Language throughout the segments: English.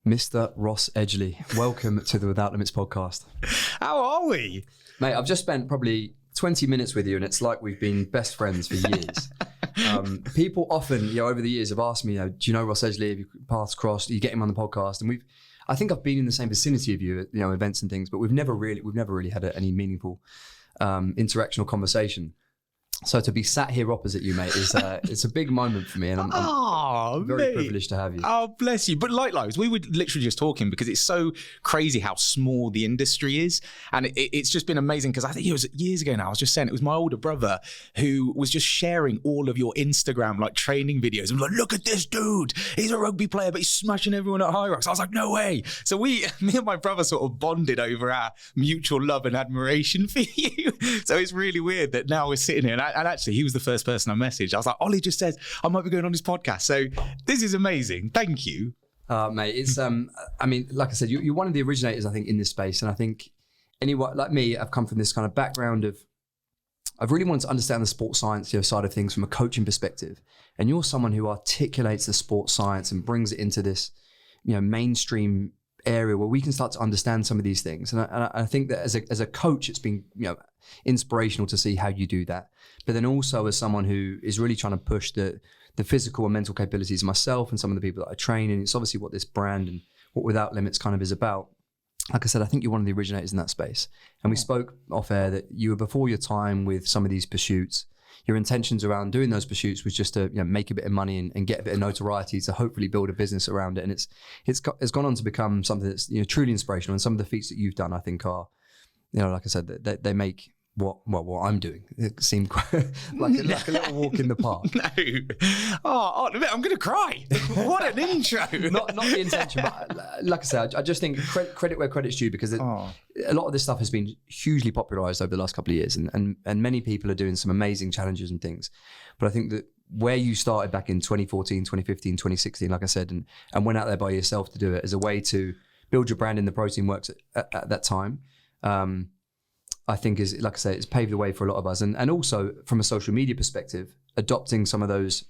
Mr. Ross Edgley, welcome to the Without Limits podcast. How are we? Mate, I've just spent probably 20 minutes with you and it's like we've been best friends for years. People often, over the years have asked me, do you know Ross Edgley? Have you paths crossed? Do you get him on the podcast? And I think I've been in the same vicinity of you at events and things, but we've never really had any meaningful interaction or conversation. So to be sat here opposite you, mate, is it's a big moment for me, and I'm very privileged to have you. Oh, bless you. But likewise, we were literally just talking because it's so crazy how small the industry is, and it's just been amazing. Because I think it was years ago now. I was just saying it was my older brother who was just sharing all of your Instagram training videos and was like, "Look at this dude. He's a rugby player, but he's smashing everyone at High Rocks." I was like, "No way!" So me and my brother sort of bonded over our mutual love and admiration for you. So it's really weird that now we're sitting here. And actually, he was the first person I messaged. I was like, Ollie just says I might be going on his podcast. So this is amazing. Thank you. Mate, it's, like I said, you're one of the originators, I think, in this space. And I think anyone like me, I've come from this kind of background of, I've really wanted to understand the sports science side of things from a coaching perspective. And you're someone who articulates the sports science and brings it into this, mainstream area where we can start to understand some of these things. And I think that as a coach, it's been, inspirational to see how you do that. But then also as someone who is really trying to push the physical and mental capabilities of myself and some of the people that I train, and it's obviously what this brand and what Without Limits kind of is about. Like I said, I think you're one of the originators in that space. And we spoke off air that you were before your time with some of these pursuits. Your intentions around doing those pursuits was just to make a bit of money and get a bit of notoriety to hopefully build a business around it. And it's gone on to become something that's truly inspirational. And some of the feats that you've done, I think, are, like I said, they make what I'm doing it seem like a little walk in the park. No, I'm going to cry. What an intro! not the intention, but like I said, I just think credit where credit's due, because a lot of this stuff has been hugely popularized over the last couple of years, and many people are doing some amazing challenges and things. But I think that where you started back in 2014, 2015, 2016, like I said, and went out there by yourself to do it as a way to build your brand in the protein works at that time. I think is, like I say, it's paved the way for a lot of us. And also from a social media perspective, adopting some of those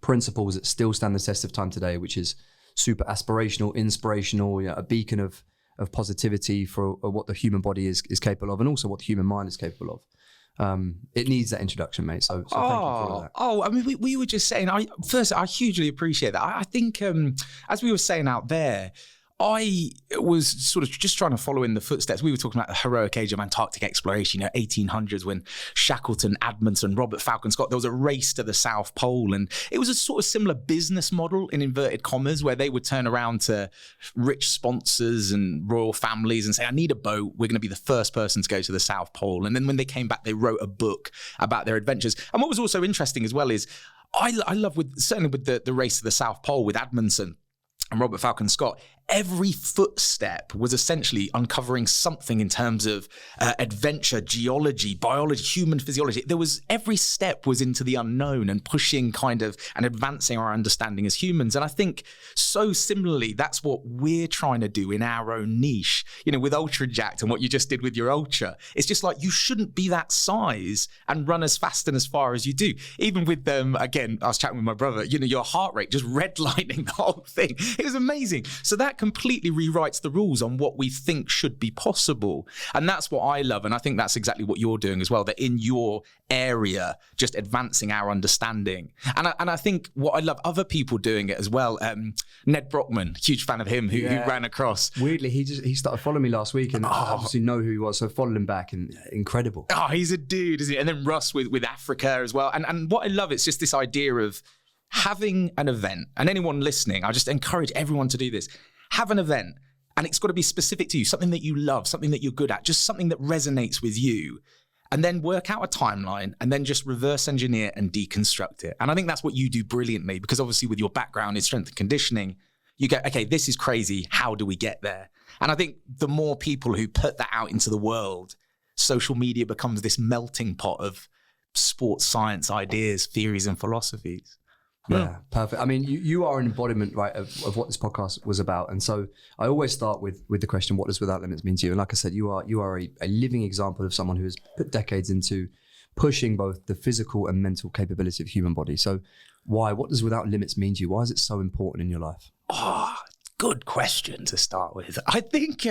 principles that still stand the test of time today, which is super aspirational, inspirational, a beacon of positivity for what the human body is capable of, and also what the human mind is capable of. It needs that introduction, mate. So thank you for all that. I mean, we were just saying, I hugely appreciate that. I think, as we were saying out there, I was sort of just trying to follow in the footsteps. We were talking about the heroic age of Antarctic exploration, 1800s, when Shackleton, Edmondson, Robert Falcon Scott, there was a race to the South Pole. And it was a sort of similar business model, in inverted commas, where they would turn around to rich sponsors and royal families and say, I need a boat. We're going to be the first person to go to the South Pole. And then when they came back, they wrote a book about their adventures. And what was also interesting as well is I love certainly with the race to the South Pole with Edmondson and Robert Falcon Scott, every footstep was essentially uncovering something in terms of adventure, geology, biology, human physiology. Every step was into the unknown and pushing and advancing our understanding as humans. And I think so similarly, that's what we're trying to do in our own niche, with Ultra Jacked and what you just did with your Ultra. It's just like, you shouldn't be that size and run as fast and as far as you do. Even with them, again, I was chatting with my brother, your heart rate just redlining the whole thing. It was amazing. So that completely rewrites the rules on what we think should be possible. And that's what I love. And I think that's exactly what you're doing as well, that in your area, just advancing our understanding. And I think what I love other people doing it as well. Ned Brockman, huge fan of him, who ran across. Weirdly, he started following me last week, and I obviously know who he was, so followed him back, and incredible. Oh, he's a dude, isn't he? And then Russ with Africa as well. And what I love, it's just this idea of having an event. And anyone listening, I just encourage everyone to do this. Have an event, and it's got to be specific to you, something that you love, something that you're good at, just something that resonates with you, and then work out a timeline and then just reverse engineer and deconstruct it. And I think that's what you do brilliantly, because obviously with your background in strength and conditioning, you go, okay, this is crazy. How do we get there? And I think the more people who put that out into the world, social media becomes this melting pot of sports science ideas, theories, and philosophies. Yeah, perfect. I mean, you are an embodiment, right, of what this podcast was about. And so I always start with the question, what does Without Limits mean to you? And like I said, you are a living example of someone who has put decades into pushing both the physical and mental capability of the human body. So what does Without Limits mean to you? Why is it so important in your life? Oh, Good question to start with. I think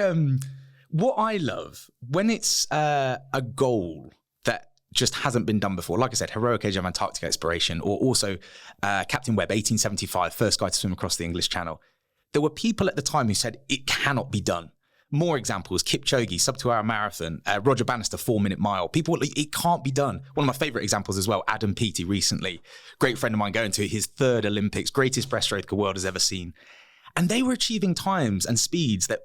what I love when it's a goal that just hasn't been done before, like I said, heroic age of Antarctic exploration, or also Captain Webb, 1875, first guy to swim across the English Channel. There were people at the time who said it cannot be done. More examples: Kipchoge, sub-2-hour marathon, Roger Bannister, 4-minute mile. People, it can't be done. One of my favorite examples as well, Adam Peaty recently, great friend of mine, going to his 3rd Olympics, greatest breaststroke the world has ever seen. And they were achieving times and speeds that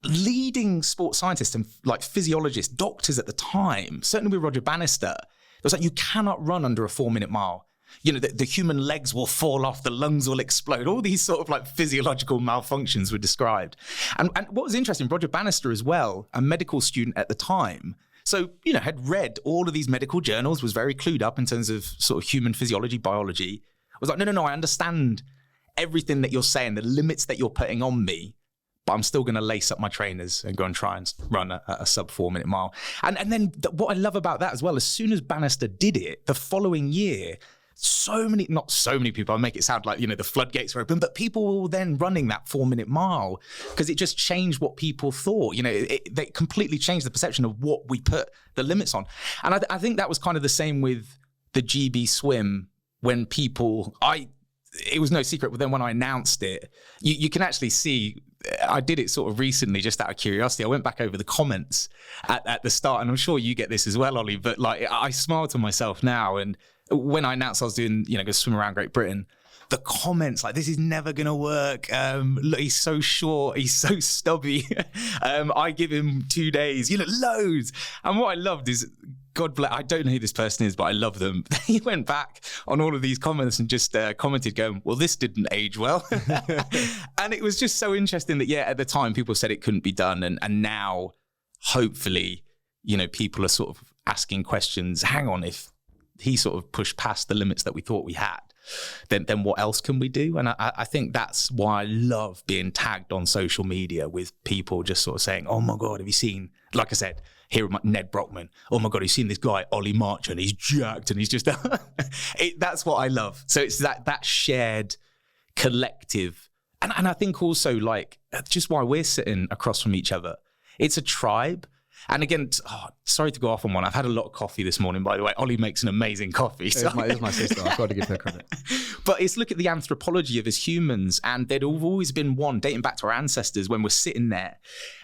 leading sports scientists and like physiologists, doctors at the time, certainly with Roger Bannister, it was like, you cannot run under a 4-minute mile. You know, the human legs will fall off, the lungs will explode. All these sort of like physiological malfunctions were described. And what was interesting, Roger Bannister as well, a medical student at the time, so, you know, had read all of these medical journals, was very clued up in terms of sort of human physiology, biology, was like, no, I understand everything that you're saying, the limits that you're putting on me, but I'm still going to lace up my trainers and go and try and run a sub 4-minute mile. And then what I love about that as well, as soon as Bannister did it, the following year, not so many people, I make it sound like, you know, the floodgates were open, but people were then running that 4-minute mile because it just changed what people thought. You know, they completely changed the perception of what we put the limits on. And I think that was kind of the same with the GB swim when people, it was no secret, but then when I announced it, you can actually see, I did it sort of recently just out of curiosity. I went back over the comments at the start, and I'm sure you get this as well, Ollie, but like I smile to myself now. And when I announced I was doing, you know, go swim around Great Britain, the comments like, this is never going to work. Look, he's so short. He's so stubby. I give him 2 days, you know, loads. And what I loved is, God bless, I don't know who this person is, but I love them. He went back on all of these comments and just commented going, well, this didn't age well. And it was just so interesting that, yeah, at the time people said it couldn't be done. And now, hopefully, you know, people are sort of asking questions. Hang on, if he sort of pushed past the limits that we thought we had, then what else can we do? And I think that's why I love being tagged on social media with people just sort of saying, oh my God, have you seen, like I said, here Ned Brockman, oh my God, have you seen this guy, Ollie Marchon? He's jacked and he's just, that's what I love. So it's that shared collective. And I think also like, just why we're sitting across from each other, it's a tribe. And again, sorry to go off on one. I've had a lot of coffee this morning, by the way. Ollie makes an amazing coffee. So. It's my sister. I've got to give her credit. But it's look at the anthropology of us humans, and there'd always been one, dating back to our ancestors when we're sitting there.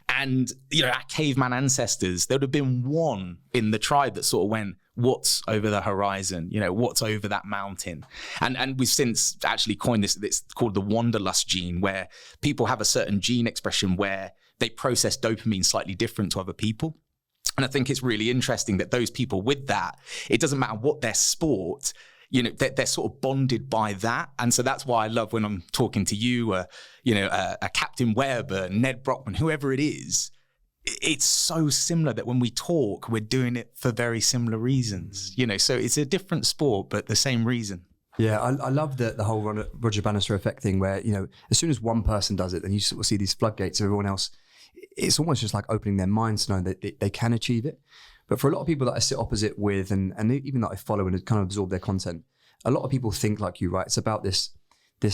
And, you know, our caveman ancestors, there would have been one in the tribe that sort of went, what's over the horizon? You know, what's over that mountain? And we've since actually coined this, it's called the wanderlust gene, where people have a certain gene expression where they process dopamine slightly different to other people. And I think it's really interesting that those people with that, it doesn't matter what their sport, you know, they're sort of bonded by that. And so that's why I love when I'm talking to you, you know, a Captain Webb, Ned Brockman, whoever it is, it's so similar that when we talk, we're doing it for very similar reasons, you know, so it's a different sport, but the same reason. Yeah, I love the whole Roger Bannister effect thing where, you know, as soon as one person does it, then you sort of see these floodgates of everyone else. It's almost just like opening their minds to know that they can achieve it. But for a lot of people that I sit opposite with and even that I follow and kind of absorb their content, a lot of people think like you, right? It's about this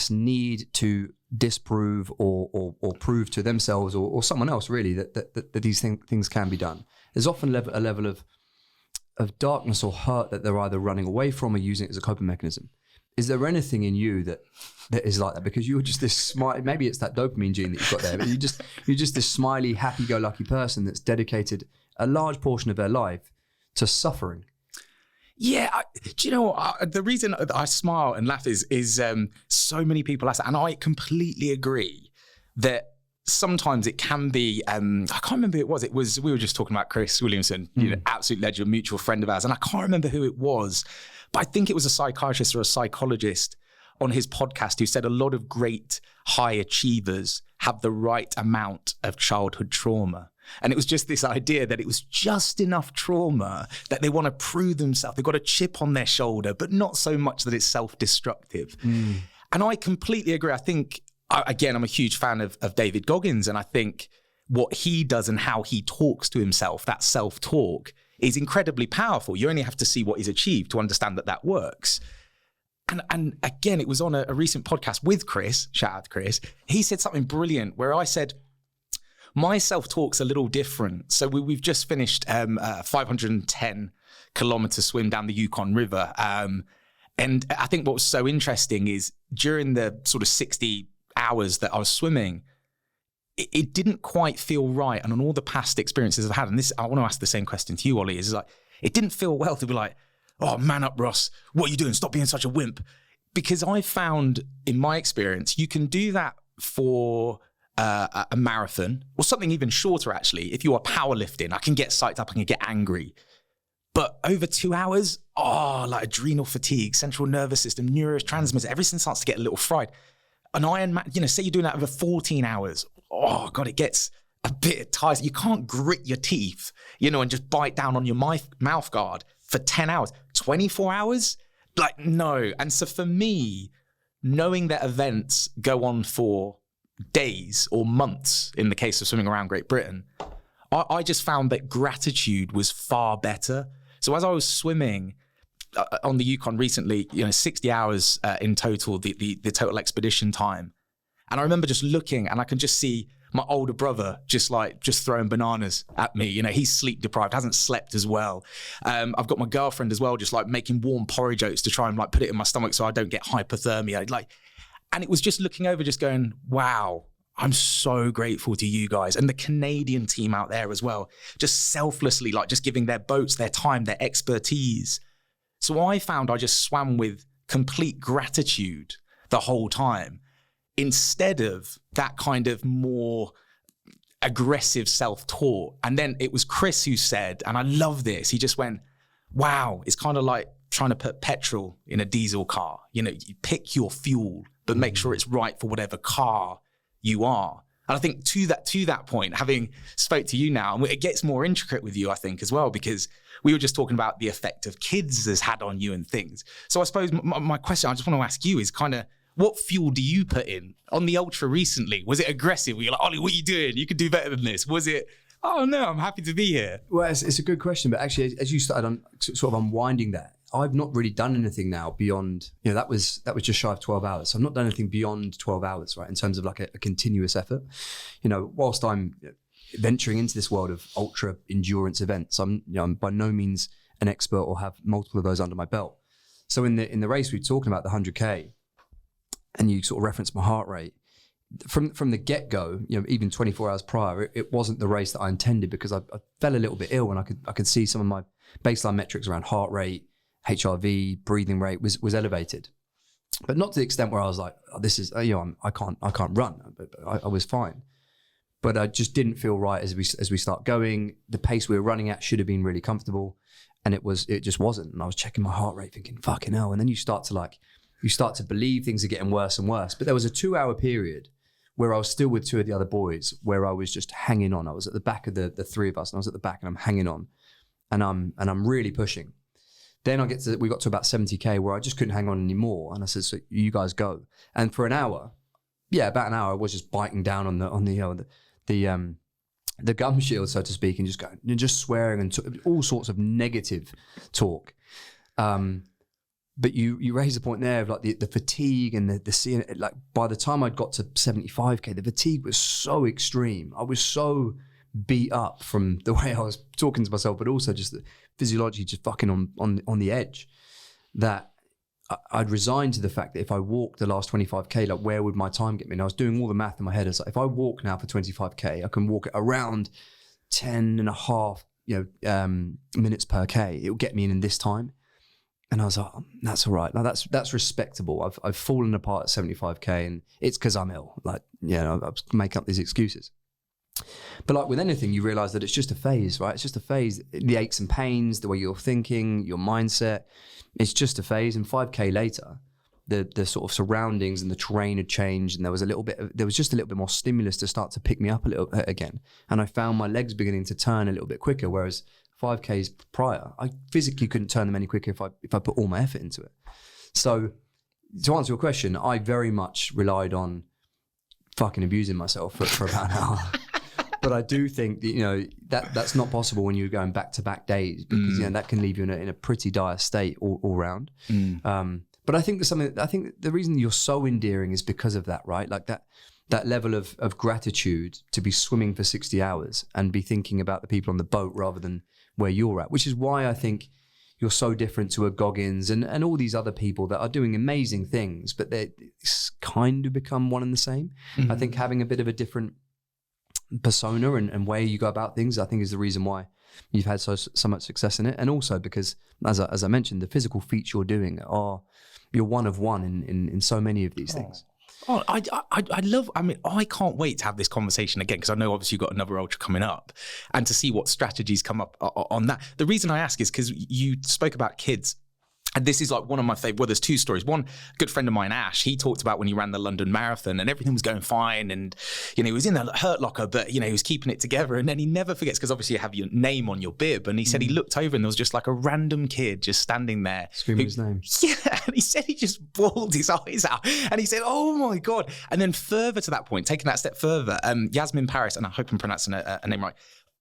need to disprove or prove to themselves or someone else really that these things can be done. There's often a level of darkness or hurt that they're either running away from or using it as a coping mechanism. Is there anything in you that is like that? Because you're just this smile. Maybe it's that dopamine gene that you've got there. But you're just this smiley, happy-go-lucky person that's dedicated a large portion of their life to suffering. Yeah, do you know what? The reason I smile and laugh is so many people ask, and I completely agree that sometimes it can be. I can't remember who it was. We were just talking about Chris Williamson, you know, absolute legend, mutual friend of ours, and I can't remember who it was. But I think it was a psychiatrist or a psychologist on his podcast who said a lot of great high achievers have the right amount of childhood trauma. And it was just this idea that it was just enough trauma that they want to prove themselves. They've got a chip on their shoulder, but not so much that it's self-destructive. And I completely agree. I think, again, I'm a huge fan of David Goggins. And I think what he does and how he talks to himself, that self-talk, is incredibly powerful. You only have to see what he's achieved to understand that works. And again, it was on a recent podcast with Chris, shout out to Chris. He said something brilliant where I said, my self-talk's a little different. So we've just finished a 510 kilometer swim down the Yukon River. And I think what was so interesting is during the sort of 60 hours that I was swimming, it didn't quite feel right. And on all the past experiences I've had, and this, I want to ask the same question to you, Ollie, is like, it didn't feel well to be like, oh, man up, Ross. What are you doing? Stop being such a wimp. Because I found in my experience, you can do that for a marathon or something even shorter, actually. If you are powerlifting, I can get psyched up, I can get angry. But over 2 hours, like adrenal fatigue, central nervous system, neurotransmitters, everything starts to get a little fried. An Ironman, say you're doing that over 14 hours. Oh, God, it gets a bit tiresome. You can't grit your teeth, and just bite down on your mouth guard for 10 hours. 24 hours? Like, no. And so for me, knowing that events go on for days or months, in the case of swimming around Great Britain, I just found that gratitude was far better. So as I was swimming on the Yukon recently, 60 hours in total, the total expedition time. And I remember just looking and I can just see my older brother just throwing bananas at me. He's sleep deprived, hasn't slept as well. I've got my girlfriend as well, just like making warm porridge oats to try and like put it in my stomach so I don't get hypothermia. And it was just looking over, just going, wow, I'm so grateful to you guys. And the Canadian team out there as well, just selflessly, like just giving their boats, their time, their expertise. So I found I just swam with complete gratitude the whole time, instead of that kind of more aggressive self-talk. And then it was Chris who said, and I love this, he just went, wow, it's kind of like trying to put petrol in a diesel car. You pick your fuel, but make sure it's right for whatever car you are. And I think to that point, having spoke to you now, and it gets more intricate with you, I think, as well, because we were just talking about the effect of kids has had on you and things. So I suppose my question I just want to ask you is kind of, what fuel do you put in on the ultra recently? Was it aggressive? Were you like, Ollie, what are you doing? You could do better than this. Was it, oh no, I'm happy to be here? Well, it's a good question, but actually, as you started on sort of unwinding that, I've not really done anything now beyond, that was just shy of 12 hours. So I've not done anything beyond 12 hours, right? In terms of like a continuous effort. Whilst I'm venturing into this world of ultra endurance events, I'm by no means an expert or have multiple of those under my belt. So in the race, we were talking about the 100K, and you sort of referenced my heart rate. From the get-go, even 24 hours prior, it wasn't the race that I intended, because I fell a little bit ill, and I could see some of my baseline metrics around heart rate, HRV, breathing rate was elevated, but not to the extent where I was like, oh, this is, I can't run, but I was fine. But I just didn't feel right as we start going. The pace we were running at should have been really comfortable, and it just wasn't. And I was checking my heart rate thinking, fucking hell. And then you start to believe things are getting worse and worse. But there was a 2-hour period where I was still with two of the other boys, where I was just hanging on. I was at the back of the three of us, and I was at the back and I'm hanging on, and I'm really pushing. Then we got to about 70K where I just couldn't hang on anymore. And I said, so you guys go. And for about an hour, I was just biting down on the gum shield, so to speak, and just going, just swearing and all sorts of negative talk. But you raised the point there of like the fatigue and the seeing, like by the time I'd got to 75K, the fatigue was so extreme. I was so beat up from the way I was talking to myself, but also just the physiology just fucking on the edge, that I'd resigned to the fact that if I walked the last 25K, like where would my time get me? And I was doing all the math in my head. It's like, if I walk now for 25K, I can walk it around 10 and a half minutes per K. It will get me in this time. And I was like, oh, that's all right. Now that's respectable. I've fallen apart at 75K, and it's because I'm ill. I make up these excuses. But like with anything, you realize that it's just a phase, right? It's just a phase. The aches and pains, the way you're thinking, your mindset, it's just a phase. And 5K later, the sort of surroundings and the terrain had changed, and there was just a little bit more stimulus to start to pick me up a little again. And I found my legs beginning to turn a little bit quicker, whereas 5Ks prior, I physically couldn't turn them any quicker if I put all my effort into it. So to answer your question, I very much relied on fucking abusing myself for about an hour. But I do think that, that's not possible when you're going back-to-back days, because that can leave you in a pretty dire state all round. But I think there's something. I think the reason you're so endearing is because of that, right? Like that level of gratitude to be swimming for 60 hours and be thinking about the people on the boat rather than where you're at, which is why I think you're so different to a Goggins and all these other people that are doing amazing things, but they kind of become one and the same. Mm-hmm. I think having a bit of a different persona and way you go about things, I think is the reason why you've had so much success in it. And also because, as I mentioned, the physical feats you're doing you're one of one in so many of these things. Oh, I can't wait to have this conversation again, because I know obviously you've got another ultra coming up, and to see what strategies come up on that. The reason I ask is because you spoke about kids. And this is like one of my favorite, well, there's two stories. One, good friend of mine, Ash, he talked about when he ran the London Marathon and everything was going fine. And, he was in the hurt locker, but, he was keeping it together. And then he never forgets, because obviously you have your name on your bib. And he said he looked over and there was just like a random kid just standing there. Screaming his name. Yeah. And he said he just bawled his eyes out. And he said, oh my God. And then further to that point, taking that step further, Yasmin Paris, and I hope I'm pronouncing her name right,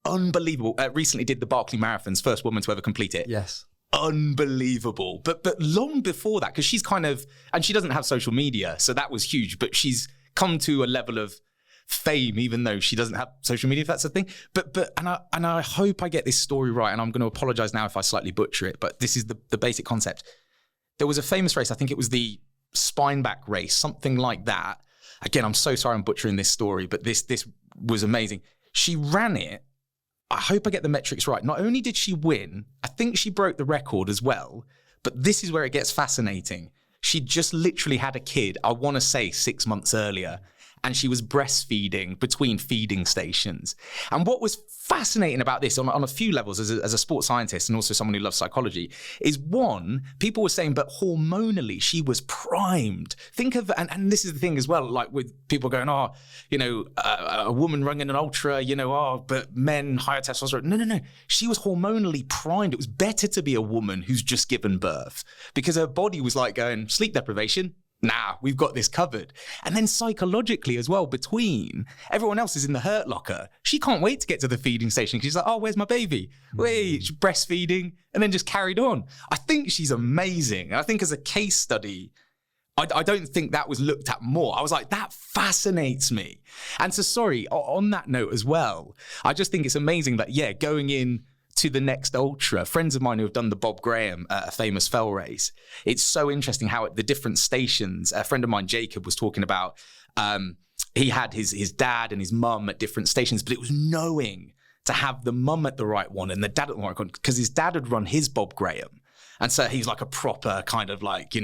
unbelievable, recently did the Barkley Marathon's first woman to ever complete it. Yes. Unbelievable. But long before that, because she's kind of, and she doesn't have social media, so that was huge, but she's come to a level of fame even though she doesn't have social media, if that's a thing. And I hope I get this story right, and I'm going to apologize now if I slightly butcher it, but this is the basic concept. There was a famous race, I think it was the Spineback race, something like that. Again, I'm so sorry I'm butchering this story, but this was amazing. She ran it. I hope I get the metrics right. Not only did she win, I think she broke the record as well, but this is where it gets fascinating. She just literally had a kid, I want to say 6 months earlier, and she was breastfeeding between feeding stations. And what was fascinating about this on a few levels as a sports scientist and also someone who loves psychology is, one, people were saying, but hormonally, she was primed. Think of, and this is the thing as well, like with people going, a woman running an ultra, but men, higher testosterone. No. She was hormonally primed. It was better to be a woman who's just given birth because her body was like going, sleep deprivation. Nah, we've got this covered. And then psychologically as well, between everyone else is in the hurt locker. She can't wait to get to the feeding station. She's like, oh, where's my baby? Wait, she's breastfeeding, and then just carried on. I think she's amazing. And I think as a case study, I don't think that was looked at more. I was like, that fascinates me. And so, sorry, on that note as well, I just think it's amazing that, going in to the next ultra, friends of mine who have done the Bob Graham, a famous fell race, it's so interesting how at the different stations, a friend of mine, Jacob, was talking about, he had his dad and his mum at different stations, but it was knowing to have the mum at the right one and the dad at the right one, because his dad had run his Bob Graham. And so he's like a proper kind of like,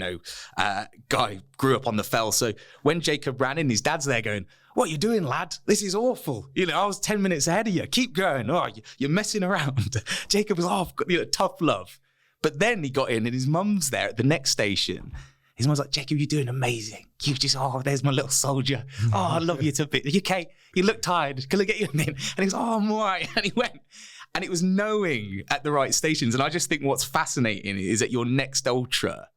guy, grew up on the fell. So when Jacob ran in, his dad's there going, what are you doing, lad? This is awful. I was 10 minutes ahead of you. Keep going. Oh, you're messing around. Jacob was, I've got tough love. But then he got in and his mum's there at the next station. His mum's like, Jacob, you're doing amazing. You just, there's my little soldier. Oh, I love you to bits. You okay? You look tired. Can I get you in? And he's, I'm all right. And he went. And it was knowing at the right stations. And I just think what's fascinating is at your next ultra,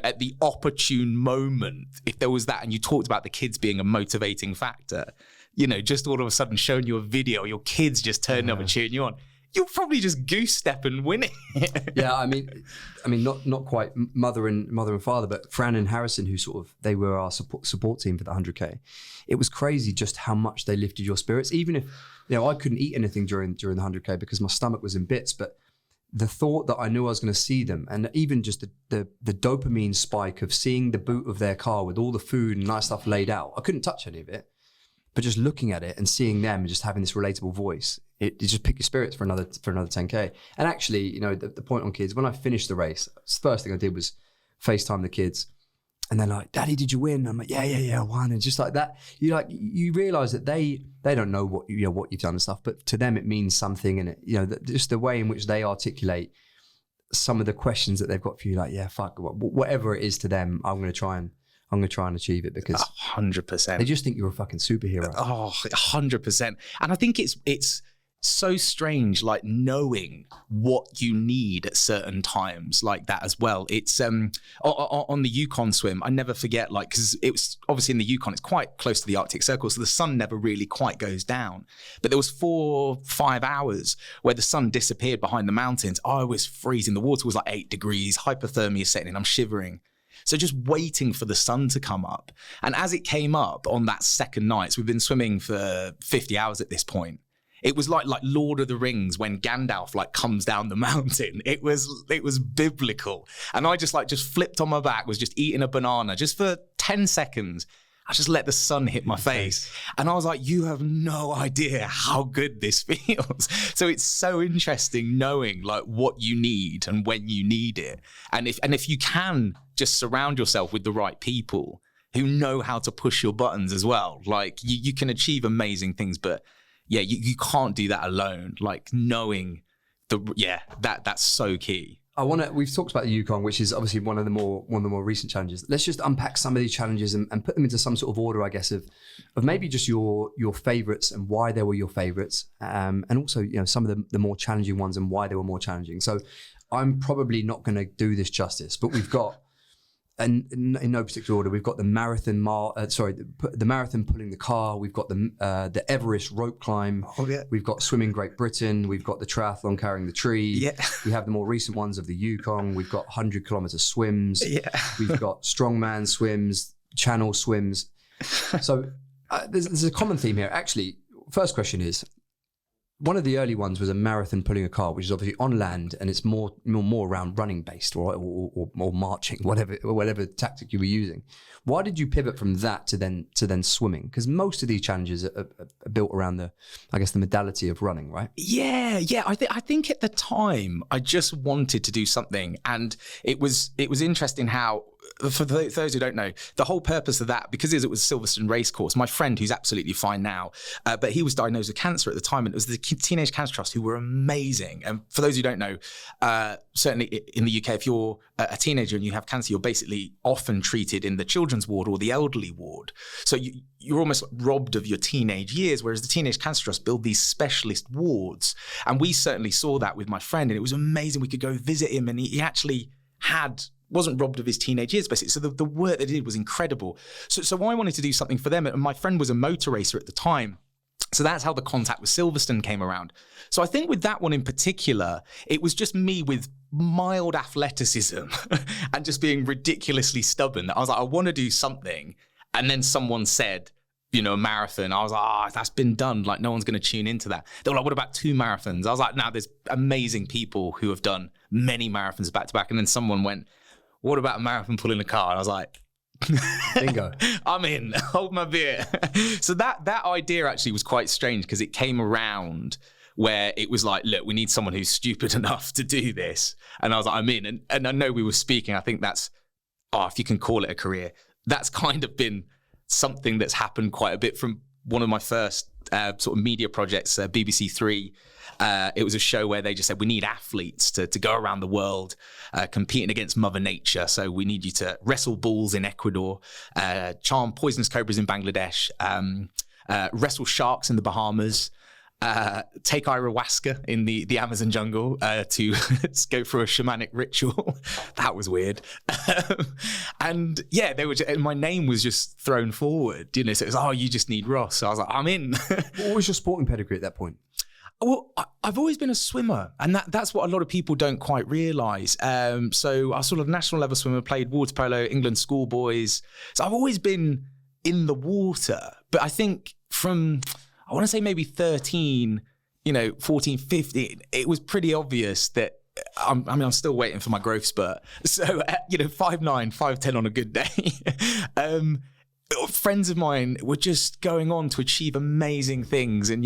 at the opportune moment, if there was that, and you talked about the kids being a motivating factor, just all of a sudden showing you a video, your kids just turning up and cheering you on, you'll probably just goose step and win it. Yeah, I mean, not quite mother and father, but Fran and Harrison, who they were our support team for the 100K. It was crazy just how much they lifted your spirits. Even if, I couldn't eat anything during the 100K because my stomach was in bits, but the thought that I knew I was going to see them, and even just the dopamine spike of seeing the boot of their car with all the food and nice stuff laid out. I couldn't touch any of it, but just looking at it and seeing them and just having this relatable voice, it just picked your spirits for another 10K. And actually, the point on kids, when I finished the race, the first thing I did was FaceTime the kids. And they're like, Daddy, did you win? I'm like, yeah, I won. And just like that, you realize that they don't know what you've done and stuff, but to them it means something. And just the way in which they articulate some of the questions that they've got for you, like, yeah, fuck, whatever it is to them, I'm going to try and achieve it, because 100%. They just think you're a fucking superhero. Oh, 100%. And I think it's so strange, like knowing what you need at certain times like that as well. It's on the Yukon swim, I never forget, like, because it was obviously in the Yukon, it's quite close to the Arctic Circle, so the sun never really quite goes down. But there was 4-5 hours where the sun disappeared behind the mountains. I was freezing. The water was like 8 degrees, hypothermia setting in, I'm shivering. So just waiting for the sun to come up. And as it came up on that second night, so we've been swimming for 50 hours at this point. It was like Lord of the Rings when Gandalf like comes down the mountain. It was biblical. And I just flipped on my back, was just eating a banana just for 10 seconds. I just let the sun hit my face. And I was like, you have no idea how good this feels. So it's so interesting knowing like what you need and when you need it. And if you can just surround yourself with the right people who know how to push your buttons as well, like you can achieve amazing things. But yeah, you can't do that alone. Like knowing that's so key. We've talked about the Yukon, which is obviously one of the more recent challenges. Let's just unpack some of these challenges and put them into some sort of order, I guess, of maybe just your favorites and why they were your favorites, and also some of the more challenging ones and why they were more challenging. So I'm probably not going to do this justice, but we've got, and in no particular order, we've got the marathon the marathon pulling the car. We've got the Everest rope climb. Oh, yeah. We've got swimming Great Britain. We've got the triathlon carrying the tree. Yeah. We have the more recent ones of the Yukon. We've got 100-kilometer swims. Yeah. We've got strongman swims, channel swims. So there's a common theme here. Actually, first question is, one of the early ones was a marathon pulling a car, which is obviously on land, and it's more around running based or marching, whatever tactic you were using. Why did you pivot from that to then swimming? Because most of these challenges are built around the modality of running, right? Yeah. I think at the time I just wanted to do something, and it was interesting how, for those who don't know, the whole purpose of that, because it was Silverstone racecourse, my friend, who's absolutely fine now, but he was diagnosed with cancer at the time, and it was the Teenage Cancer Trust, who were amazing. And for those who don't know, certainly in the UK, if you're a teenager and you have cancer, you're basically often treated in the children's ward or the elderly ward. So you're almost robbed of your teenage years, whereas the Teenage Cancer Trust build these specialist wards. And we certainly saw that with my friend, and it was amazing. We could go visit him, and he actually wasn't robbed of his teenage years, basically. So the work they did was incredible. So I wanted to do something for them. And my friend was a motor racer at the time. So that's how the contact with Silverstone came around. So I think with that one in particular, it was just me with mild athleticism and just being ridiculously stubborn. I was like, I want to do something. And then someone said, a marathon. I was like, that's been done. Like, no one's going to tune into that. They were like, what about 2 marathons? I was like, there's amazing people who have done many marathons back to back. And then someone went, what about a marathon pulling a car? And I was like, bingo. I'm in. Hold my beer. So that idea actually was quite strange, because it came around where it was like, look, we need someone who's stupid enough to do this. And I was like, I'm in. And I know we were speaking, I think that's, if you can call it a career, that's kind of been something that's happened quite a bit from one of my first sort of media projects, BBC Three. It was a show where they just said, we need athletes to go around the world competing against Mother Nature. So we need you to wrestle bulls in Ecuador, charm poisonous cobras in Bangladesh, wrestle sharks in the Bahamas, take ayahuasca in the Amazon jungle to go through a shamanic ritual. That was weird. And yeah, my name was just thrown forward, so it was, you just need Ross. So I was like, I'm in. What was your sporting pedigree at that point? Well, I've always been a swimmer, and that's what a lot of people don't quite realise. So I was sort of national level swimmer, played water polo, England schoolboys. So I've always been in the water. But I think from, I want to say maybe 13, 14, 15, it was pretty obvious that I'm still waiting for my growth spurt. So, 5'9", 5'10" on a good day. Friends of mine were just going on to achieve amazing things. And,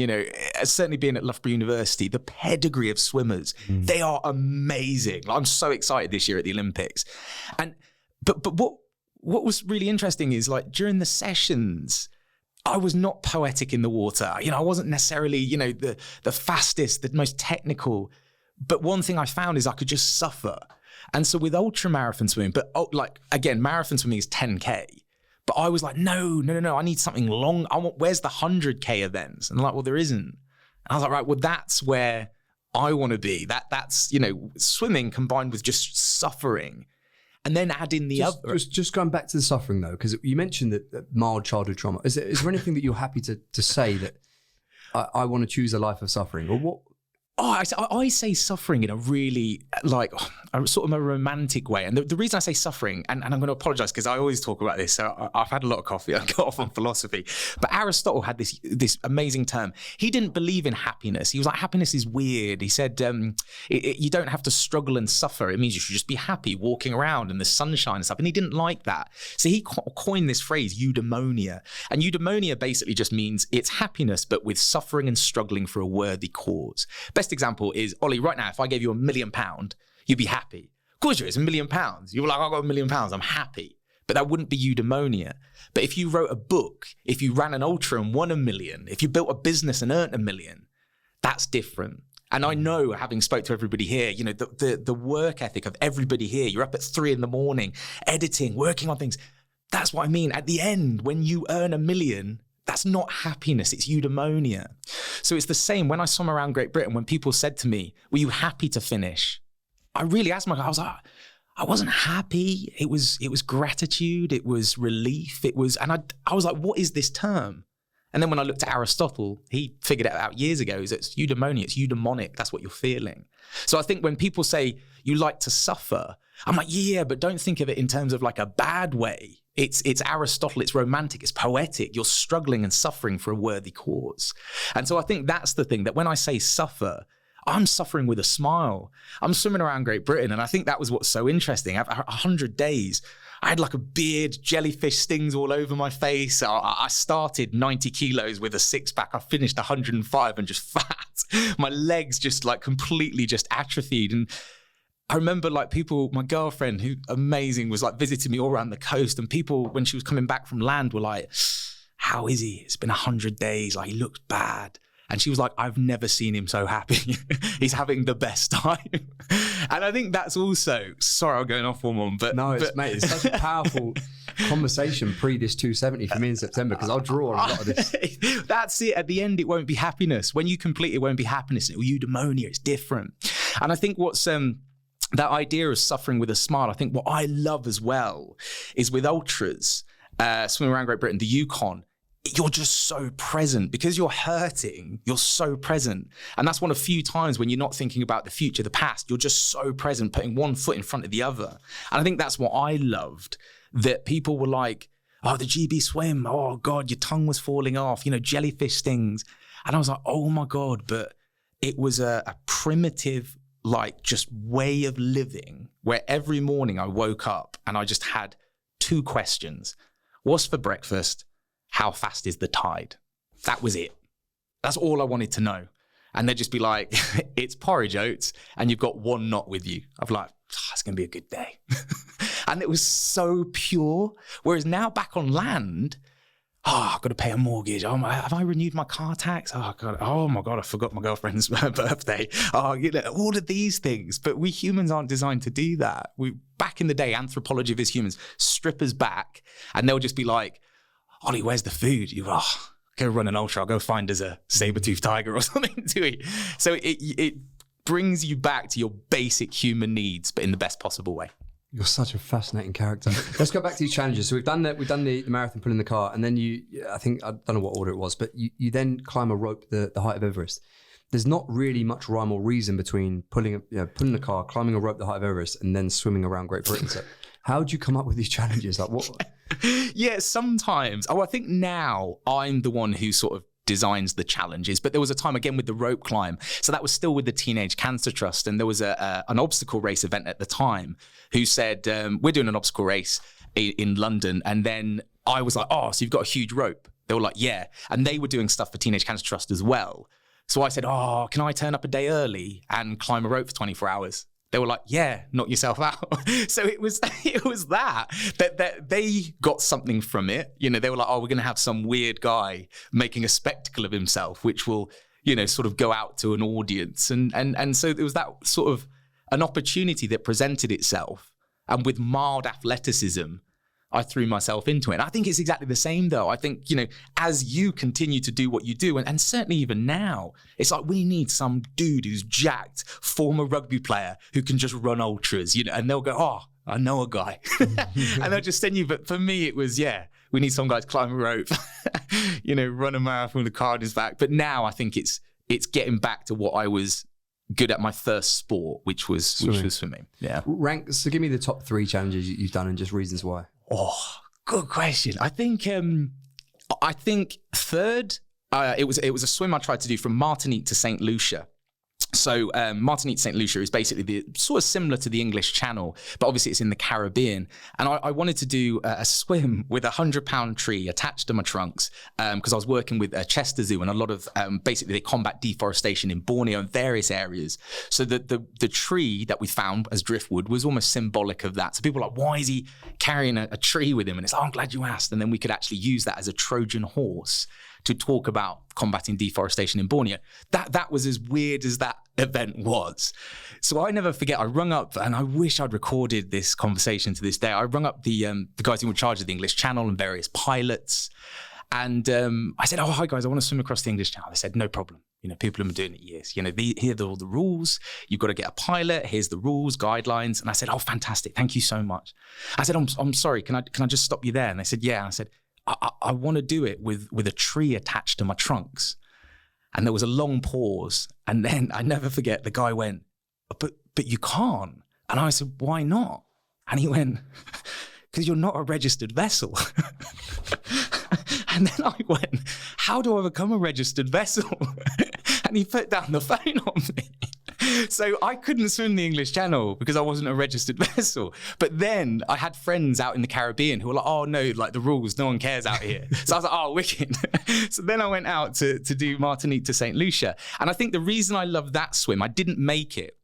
certainly being at Loughborough University, the pedigree of swimmers, they are amazing. I'm so excited this year at the Olympics. But what was really interesting is, like, during the sessions, I was not poetic in the water. I wasn't necessarily, the fastest, the most technical. But one thing I found is I could just suffer. And so with ultra marathon swimming, again, marathon swimming is 10K. But I was like, no, I need something long. Where's the 100K events? And they're like, well, there isn't. And I was like, right, well, that's where I want to be. That's swimming combined with just suffering. And then add in the other. Just going back to the suffering, though, because you mentioned that mild childhood trauma. Is there anything that you're happy to say that I want to choose a life of suffering? Or what? I say suffering in a really, sort of a romantic way. And the reason I say suffering, and I'm going to apologize because I always talk about this, so I've had a lot of coffee, I got off on philosophy, but Aristotle had this amazing term. He didn't believe in happiness. He was like, happiness is weird. He said, you don't have to struggle and suffer. It means you should just be happy walking around in the sunshine and stuff. And he didn't like that. So he coined this phrase, eudaimonia. And eudaimonia basically just means it's happiness, but with suffering and struggling for a worthy cause. Best example is, Ollie, right now, if I gave you £1 million, you'd be happy. Of course you, it's £1 million. You're like, I got £1 million, I'm happy. But that wouldn't be eudaimonia. But if you wrote a book, if you ran an ultra and won $1 million, if you built a business and earned $1 million, that's different. And I know, having spoke to everybody here, you know, the work ethic of everybody here, you're up at 3 a.m, editing, working on things. That's what I mean. At the end, when you earn $1 million, that's not happiness, it's eudaimonia. So it's the same when I swam around Great Britain, when people said to me, were you happy to finish? I really asked myself, I was like, I wasn't happy. It was gratitude. It was relief. And I was like, what is this term? And then when I looked at Aristotle, he figured it out years ago. It's eudaimonia, it's eudaimonic. That's what you're feeling. So I think when people say you like to suffer, I'm like, yeah, but don't think of it in terms of like a bad way. It's Aristotle, it's romantic, it's poetic. You're struggling and suffering for a worthy cause. And so I think that's the thing, that when I say suffer, I'm suffering with a smile. I'm swimming around Great Britain, and I think that was what's so interesting. After 100 days, I had like a beard, jellyfish stings all over my face. I started 90 kilos with a six-pack. I finished 105 and just fat. My legs just like completely just atrophied. And I remember like people, my girlfriend, who amazing, was like visiting me all around the coast, and people, when she was coming back from land, were like, how is he? It's been 100 days. Like, he looks bad. And she was like, I've never seen him so happy. He's having the best time. And I think that's also, sorry, I'm going off on one, but... No, mate, it's such a powerful conversation pre this 270 for me in September, because I'll draw on a lot of this. That's it. At the end, it won't be happiness. When you complete it, won't be happiness. It will eudaimonia. It's different. And I think what's... that idea of suffering with a smile, I think what I love as well is with ultras, swimming around Great Britain, the Yukon, you're just so present. Because you're hurting, you're so present. And that's one of the few times when you're not thinking about the future, the past, you're just so present, putting one foot in front of the other. And I think that's what I loved, that people were like, oh, the GB swim, oh God, your tongue was falling off, you know, jellyfish stings. And I was like, oh my God, but it was a primitive, like just way of living, where every morning I woke up and I just had 2 questions. What's for breakfast? How fast is the tide? That was it. That's all I wanted to know. And they'd just be like, it's porridge oats and you've got 1 knot with you. I'm like, it's going to be a good day. And it was so pure. Whereas now back on land, I've got to pay a mortgage. Oh, have I renewed my car tax? Oh, God. Oh my God, I forgot my girlfriend's birthday. Oh, you know, all of these things. But we humans aren't designed to do that. Back in the day, anthropology of us humans, strip us back, and they'll just be like, Ollie, where's the food? You go run an ultra. I'll go find us a saber-toothed tiger or something to eat. So it brings you back to your basic human needs, but in the best possible way. You're such a fascinating character. Let's go back to these challenges. So we've done the marathon, pulling the car, and then I think, I don't know what order it was, but you then climb a rope, the height of Everest. There's not really much rhyme or reason between pulling the car, climbing a rope, the height of Everest, and then swimming around Great Britain. So how did you come up with these challenges? Like what? Yeah, sometimes. I think now I'm the one who sort of designs the challenges, but there was a time again with the rope climb. So that was still with the Teenage Cancer Trust, and there was an obstacle race event at the time who said, we're doing an obstacle race in London. And then I was like, oh, so you've got a huge rope? They were like, yeah. And they were doing stuff for Teenage Cancer Trust as well. So I said, oh, can I turn up a day early and climb a rope for 24 hours? They were like, yeah, knock yourself out. So it was that they got something from it. You know, they were like, oh, we're going to have some weird guy making a spectacle of himself, which will, you know, sort of go out to an audience. And so there was that sort of an opportunity that presented itself. And with mild athleticism, I threw myself into it. And I think it's exactly the same, though. I think, you know, as you continue to do what you do, and certainly even now, it's like we need some dude who's jacked, former rugby player who can just run ultras, you know, and they'll go, oh, I know a guy. And they'll just send you. But for me, it was, we need some guy to climb a rope, you know, run a marathon with a car on his back. But now I think it's getting back to what I was good at my first sport, which was swimming. Yeah. So give me the top 3 challenges you've done and just reasons why. Oh, good question. I think third, it was a swim I tried to do from Martinique to St. Lucia. So Martinique St. Lucia is basically sort of similar to the English Channel, but obviously it's in the Caribbean. And I wanted to do a swim with a 100-pound tree attached to my trunks because I was working with Chester Zoo and a lot of, basically they combat deforestation in Borneo and various areas. So the tree that we found as driftwood was almost symbolic of that. So people were like, why is he carrying a tree with him? And it's, I'm glad you asked. And then we could actually use that as a Trojan horse to talk about combating deforestation in Borneo. That was as weird as that event was. So I never forget, I rung up, and I wish I'd recorded this conversation to this day. I rung up the guys who were in charge of the English Channel and various pilots. And I said, oh, hi guys, I want to swim across the English Channel. They said, no problem. People have been doing it years. Here are all the rules. You've got to get a pilot. Here's the rules, guidelines. And I said, oh, fantastic. Thank you so much. I said, I'm sorry. Can I just stop you there? And they said, yeah. And I said, I want to do it with a tree attached to my trunks. And there was a long pause. And then I never forget, the guy went, but you can't. And I said, why not? And he went, because you're not a registered vessel. And then I went, how do I become a registered vessel? And he put down the phone on me. So I couldn't swim the English Channel because I wasn't a registered vessel. But then I had friends out in the Caribbean who were like, oh no, like the rules, no one cares out here. So I was like, oh, wicked. So then I went out to do Martinique to St. Lucia. And I think the reason I love that swim, I didn't make it.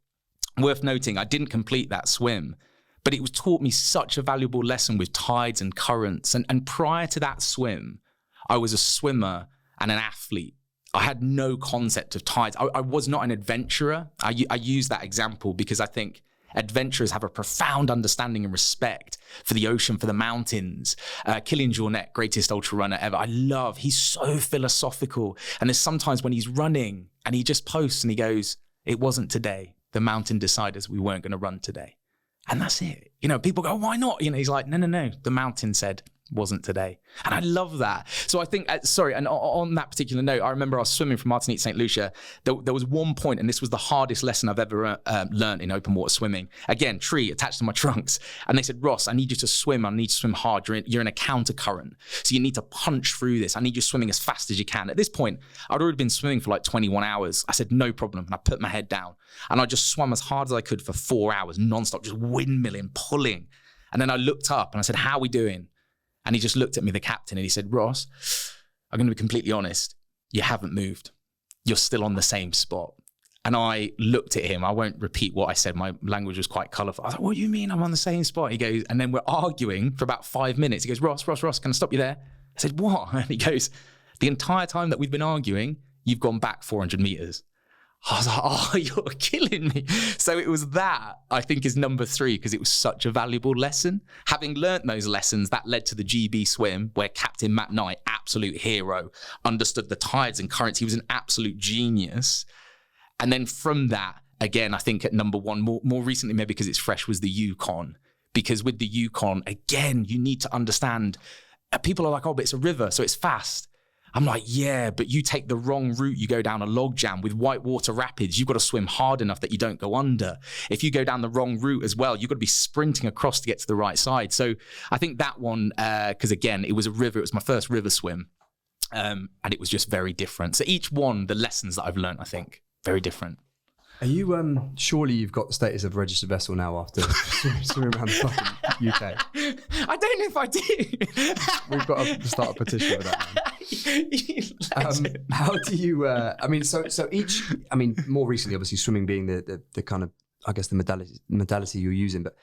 Worth noting, I didn't complete that swim, but it was taught me such a valuable lesson with tides and currents. And prior to that swim, I was a swimmer and an athlete. I had no concept of tides. I was not an adventurer. I use that example because I think adventurers have a profound understanding and respect for the ocean, for the mountains. Kilian Jornet, greatest ultra runner ever. He's so philosophical. And there's sometimes when he's running and he just posts and he goes, it wasn't today. The mountain decided we weren't going to run today. And that's it. People go, why not? He's like, no. The mountain said, wasn't today. And I love that. So I think, and on that particular note, I remember I was swimming from Martinique, St. Lucia. There was one point, and this was the hardest lesson I've ever learned in open water swimming. Again, tree attached to my trunks. And they said, Ross, I need you to swim. I need you to swim hard. You're in a counter current. So you need to punch through this. I need you swimming as fast as you can. At this point, I'd already been swimming for like 21 hours. I said, no problem. And I put my head down. And I just swam as hard as I could for 4 hours, nonstop, just windmilling, pulling. And then I looked up and I said, how are we doing? And he just looked at me, the captain, and he said, Ross, I'm going to be completely honest. You haven't moved. You're still on the same spot. And I looked at him. I won't repeat what I said. My language was quite colourful. I was like, what do you mean I'm on the same spot? He goes, and then we're arguing for about 5 minutes. He goes, Ross, can I stop you there? I said, what? And he goes, the entire time that we've been arguing, you've gone back 400 metres. I was like, oh, you're killing me. So it was that, I think, is number 3, because it was such a valuable lesson. Having learnt those lessons, that led to the GB swim, where Captain Matt Knight, absolute hero, understood the tides and currents. He was an absolute genius. And then from that, again, I think at number 1, more recently, maybe because it's fresh, was the Yukon. Because with the Yukon, again, you need to understand, people are like, oh, but it's a river, so it's fast. I'm like, yeah, but you take the wrong route, you go down a log jam with whitewater rapids, you've got to swim hard enough that you don't go under. If you go down the wrong route as well, you've got to be sprinting across to get to the right side. So I think that one, because again, it was a river, it was my first river swim, and it was just very different. So each one, the lessons that I've learned, I think, very different. Are you, surely you've got the status of registered vessel now after swimming around the fucking UK? I don't know if I do. We've got to start a petition for that, man. How do you, more recently, obviously swimming being the kind of, I guess, the modality you're using, but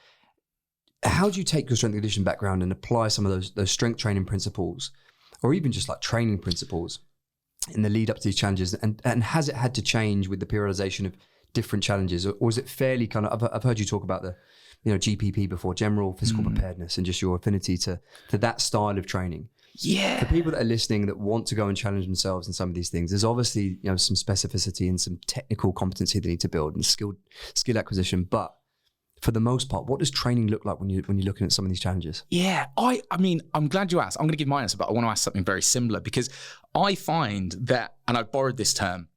how do you take your strength and conditioning background and apply some of those strength training principles, or even just like training principles in the lead up to these challenges? And has it had to change with the periodization of different challenges, or is it fairly kind of, I've heard you talk about the, GPP before, general physical preparedness, and just your affinity to that style of training. Yeah. For people that are listening that want to go and challenge themselves in some of these things, there's obviously, some specificity and some technical competency they need to build and skill acquisition. But for the most part, what does training look like when you're looking at some of these challenges? Yeah, I mean, I'm glad you asked. I'm going to give my answer, but I want to ask something very similar, because I find that, and I borrowed this term,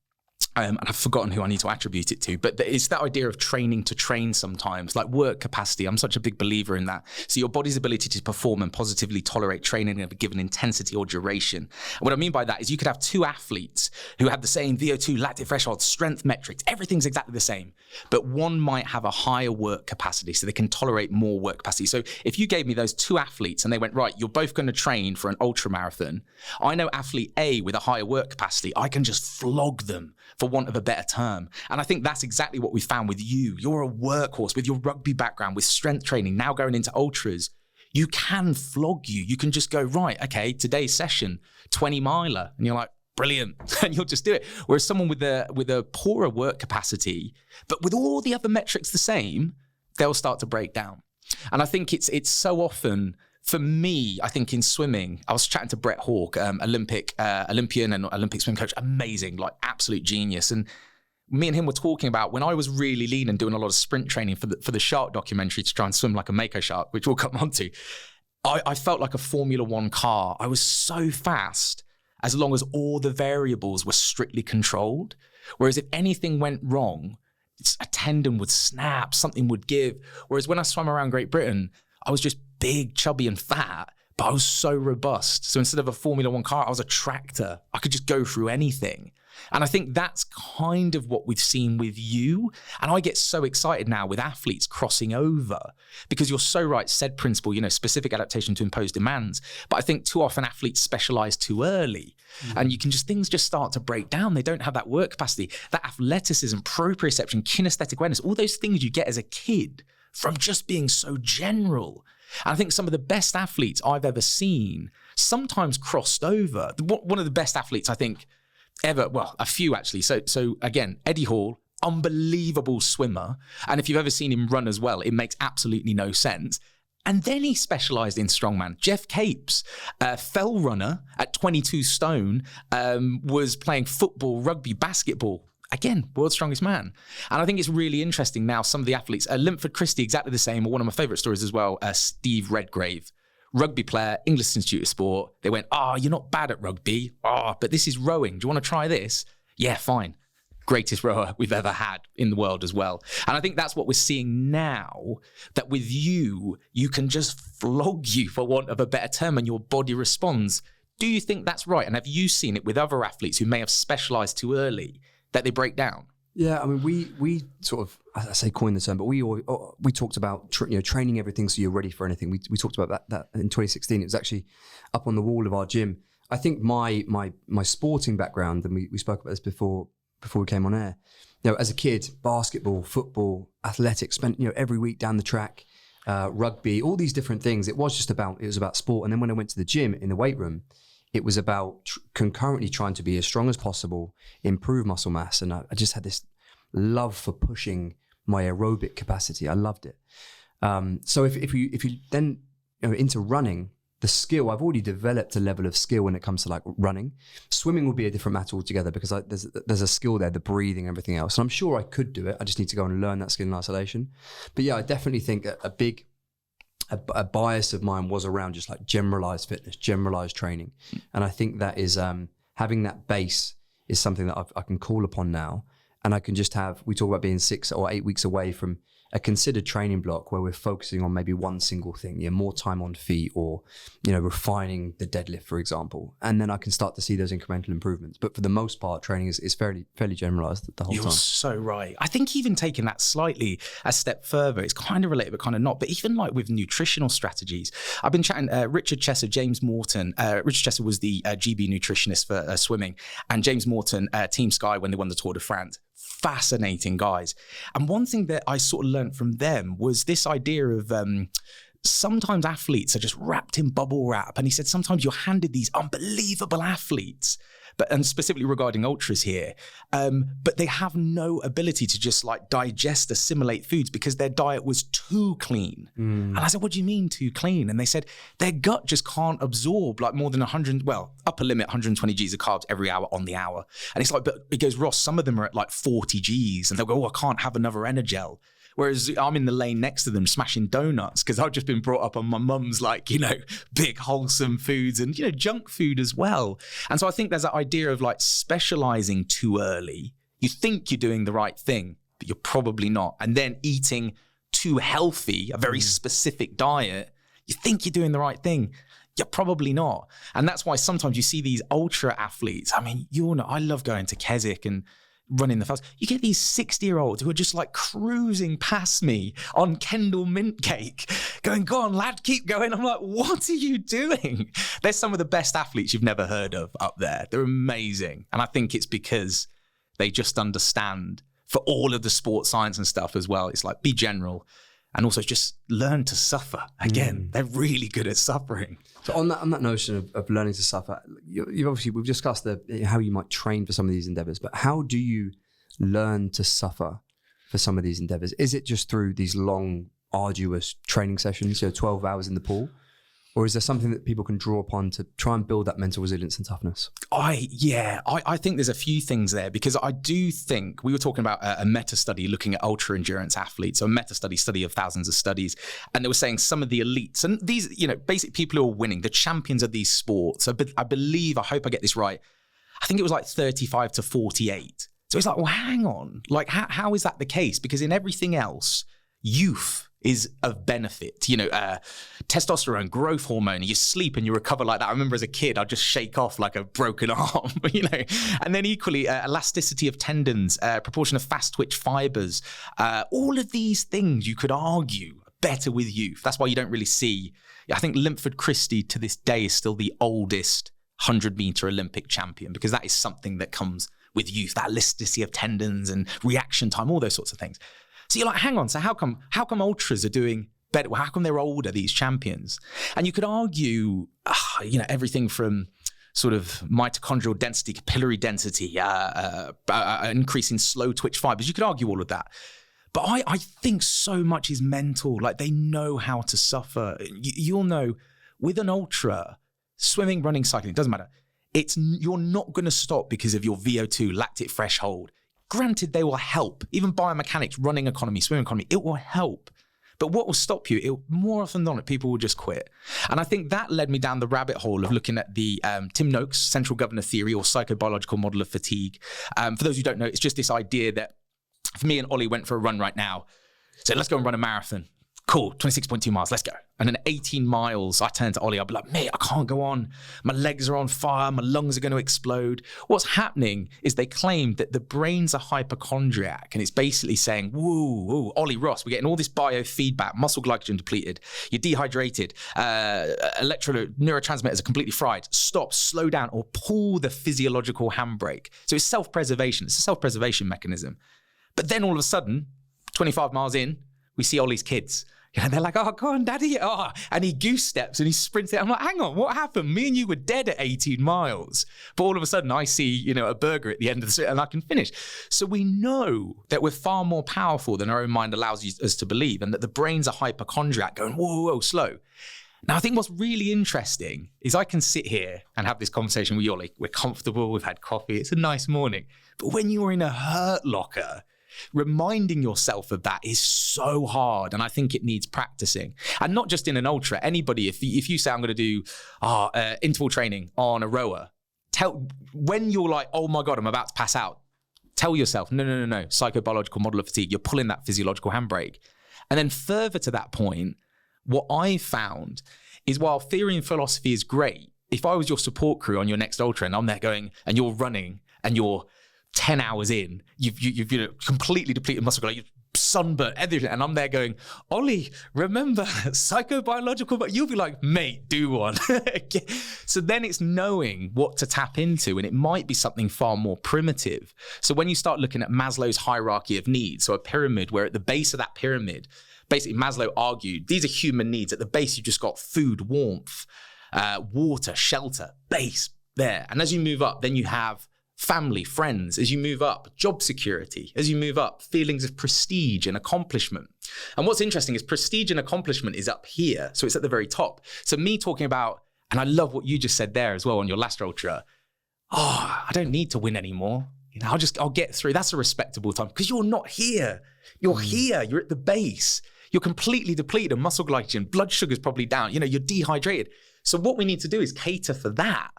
and I've forgotten who I need to attribute it to, but it's that idea of training to train sometimes, like work capacity. I'm such a big believer in that. So your body's ability to perform and positively tolerate training of a given intensity or duration. And what I mean by that is you could have two athletes who have the same VO2, lactate threshold, strength metrics, everything's exactly the same, but one might have a higher work capacity, so they can tolerate more work capacity. So if you gave me those two athletes and they went, right, you're both going to train for an ultra marathon, I know athlete A with a higher work capacity, I can just flog them, for want of a better term. And I think that's exactly what we found with you. You're a workhorse with your rugby background, with strength training, now going into ultras. You can flog you. You can just go, right, okay, today's session, 20 miler. And you're like, brilliant. And you'll just do it. Whereas someone with a poorer work capacity, but with all the other metrics the same, they'll start to break down. And I think it's so often, for me, I think in swimming, I was chatting to Brett Hawke, Olympian and Olympic swim coach, amazing, like absolute genius. And me and him were talking about when I was really lean and doing a lot of sprint training for the shark documentary to try and swim like a mako shark, which we'll come on to. I felt like a Formula One car. I was so fast as long as all the variables were strictly controlled. Whereas if anything went wrong, a tendon would snap, something would give. Whereas when I swam around Great Britain, I was just big, chubby and fat, but I was so robust. So instead of a Formula One car, I was a tractor. I could just go through anything. And I think that's kind of what we've seen with you. And I get so excited now with athletes crossing over, because you're so right, said principle, specific adaptation to imposed demands. But I think too often athletes specialize too early, and things just start to break down. They don't have that work capacity, that athleticism, proprioception, kinesthetic awareness, all those things you get as a kid from just being so general. And I think some of the best athletes I've ever seen sometimes crossed over. One of the best athletes I think ever, well, a few actually. So again, Eddie Hall, unbelievable swimmer. And if you've ever seen him run as well, it makes absolutely no sense. And then he specialized in strongman. Jeff Capes, fell runner at 22 stone, was playing football, rugby, basketball. Again, world's strongest man. And I think it's really interesting now, some of the athletes, Linford Christie, exactly the same, or one of my favorite stories as well, Steve Redgrave, rugby player, English Institute of Sport. They went, you're not bad at rugby. But this is rowing. Do you want to try this? Yeah, fine. Greatest rower we've ever had in the world as well. And I think that's what we're seeing now, that with you can just flog you, for want of a better term, and your body responds. Do you think that's right? And have you seen it with other athletes who may have specialized too early, that they break down? Yeah, I mean, we sort of, I say coined the term, but we talked about training everything so you're ready for anything. We talked about that in 2016. It was actually up on the wall of our gym. I think my sporting background, and we spoke about this before we came on air. As a kid, basketball, football, athletics, spent every week down the track, rugby, all these different things. It was about sport. And then when I went to the gym in the weight room, it was about concurrently trying to be as strong as possible, improve muscle mass. And I just had this love for pushing my aerobic capacity. I loved it. So if you then into running, the skill, I've already developed a level of skill when it comes to like running. Swimming will be a different matter altogether, because there's a skill there, the breathing, everything else. And I'm sure I could do it. I just need to go and learn that skill in isolation. But yeah, I definitely think a bias of mine was around just like generalized fitness, generalized training. And I think that is having that base is something that I can call upon now. And I can just we talk about being 6 or 8 weeks away from a considered training block where we're focusing on maybe one single thing, more time on feet, or, refining the deadlift, for example. And then I can start to see those incremental improvements. But for the most part, training is fairly generalized the whole time. You're so right. I think even taking that slightly a step further, it's kind of related, but kind of not. But even like with nutritional strategies, I've been chatting, Richard Chesser, James Morton. Richard Chesser was the GB nutritionist for swimming, and James Morton, Team Sky, when they won the Tour de France. Fascinating guys. And one thing that I sort of learned from them was this idea of sometimes athletes are just wrapped in bubble wrap. And he said sometimes you're handed these unbelievable athletes, and specifically regarding ultras here, but they have no ability to just like digest, assimilate foods because their diet was too clean. And I said, what do you mean too clean? And they said their gut just can't absorb like more than upper limit 120 Gs of carbs every hour on the hour. And it's like, but it goes, Ross, some of them are at like 40 Gs and they'll go, I can't have another Energel. Whereas I'm in the lane next to them smashing donuts because I've just been brought up on my mum's big wholesome foods and, junk food as well. And so I think there's that idea of like specializing too early You think you're doing the right thing, but you're probably not. And then eating too healthy, a very specific diet, you think you're doing the right thing. You're probably not. And that's why sometimes you see these ultra athletes. I mean, I love going to Keswick and running the fast. You get these 60-year-olds who are just like cruising past me on Kendall mint cake, going, go on, lad, keep going. I'm like, what are you doing? They're some of the best athletes you've never heard of up there. They're amazing. And I think it's because they just understand, for all of the sports science and stuff as well, it's like, be general. And also just learn to suffer. Again, they're really good at suffering. So on that notion of learning to suffer, we've discussed how you might train for some of these endeavors, but how do you learn to suffer for some of these endeavors? Is it just through these long, arduous training sessions, 12 hours in the pool? Or is there something that people can draw upon to try and build that mental resilience and toughness? I think there's a few things there, because I do think we were talking about a meta study looking at ultra endurance athletes, so a meta study of thousands of studies. And they were saying some of the elites and these, basic people who are winning, the champions of these sports, I believe, I hope I get this right, I think it was like 35 to 48. So it's like, well, hang on, like how is that the case? Because in everything else, youth is of benefit, testosterone, growth hormone, you sleep and you recover like that. I remember as a kid, I'd just shake off like a broken arm, and then equally elasticity of tendons, proportion of fast twitch fibers, all of these things you could argue are better with youth. That's why you don't really see, I think Linford Christie to this day is still the oldest 100-meter Olympic champion, because that is something that comes with youth, that elasticity of tendons and reaction time, all those sorts of things. So you're like, hang on, so how come ultras are doing better? Well, how come they're older, these champions? And you could argue, everything from sort of mitochondrial density, capillary density, increase in slow twitch fibers. You could argue all of that. But I think so much is mental. Like, they know how to suffer. You'll know with an ultra, swimming, running, cycling, it doesn't matter. You're not going to stop because of your VO2 lactate threshold. Granted, they will help. Even biomechanics, running economy, swimming economy, it will help. But what will stop you? More often than not, people will just quit. And I think that led me down the rabbit hole of looking at the Tim Noakes central governor theory, or psychobiological model of fatigue. For those who don't know, it's just this idea that if me and Ollie went for a run right now, so let's go and run a marathon. Cool, 26.2 miles, let's go. And then 18 miles, I turn to Ollie, I'll be like, mate, I can't go on. My legs are on fire, my lungs are going to explode. What's happening is they claim that the brain's a hypochondriac, and it's basically saying, woo, Ollie, Ross, we're getting all this biofeedback, muscle glycogen depleted, you're dehydrated, neurotransmitters are completely fried. Stop, slow down, or pull the physiological handbrake. So it's self-preservation, it's a self-preservation mechanism. But then all of a sudden, 25 miles in, we see Ollie's kids. They're like, oh, go on, daddy. Oh, and he goose steps and he sprints it. I'm like, hang on, what happened? Me and you were dead at 18 miles. But all of a sudden I see, a burger at the end of the street and I can finish. So we know that we're far more powerful than our own mind allows us to believe, and that the brain's a hypochondriac going, whoa, slow. Now, I think what's really interesting is I can sit here and have this conversation with you, Ollie. We're comfortable, we've had coffee, it's a nice morning. But when you're in a hurt locker, reminding yourself of that is so hard, and I think it needs practicing. And not just in an ultra. Anybody, if you say I'm going to do interval training on a rower, when you're like, oh my God, I'm about to pass out, tell yourself, no, psychobiological model of fatigue. You're pulling that physiological handbrake. And then further to that point, what I found is, while theory and philosophy is great, if I was your support crew on your next ultra and I'm there going, and you're running and you're 10 hours in, you've completely depleted muscle, like you've sunburnt, everything, and I'm there going, Ollie, remember psychobiological, but you'll be like, mate, do one. So then it's knowing what to tap into, and it might be something far more primitive. So when you start looking at Maslow's hierarchy of needs, so a pyramid where at the base of that pyramid, basically Maslow argued, these are human needs. At the base, you just got food, warmth, water, shelter, base there. And as you move up, then you have family, friends. As you move up, job security. As you move up, feelings of prestige and accomplishment. And what's interesting is prestige and accomplishment is up here. So it's at the very top. So me talking about, and I love what you just said there as well on your last ultra, I don't need to win anymore. I'll get through. That's a respectable time, because you're not here. You're here. You're at the base. You're completely depleted of muscle glycogen. Blood sugar's probably down. You're dehydrated. So what we need to do is cater for that.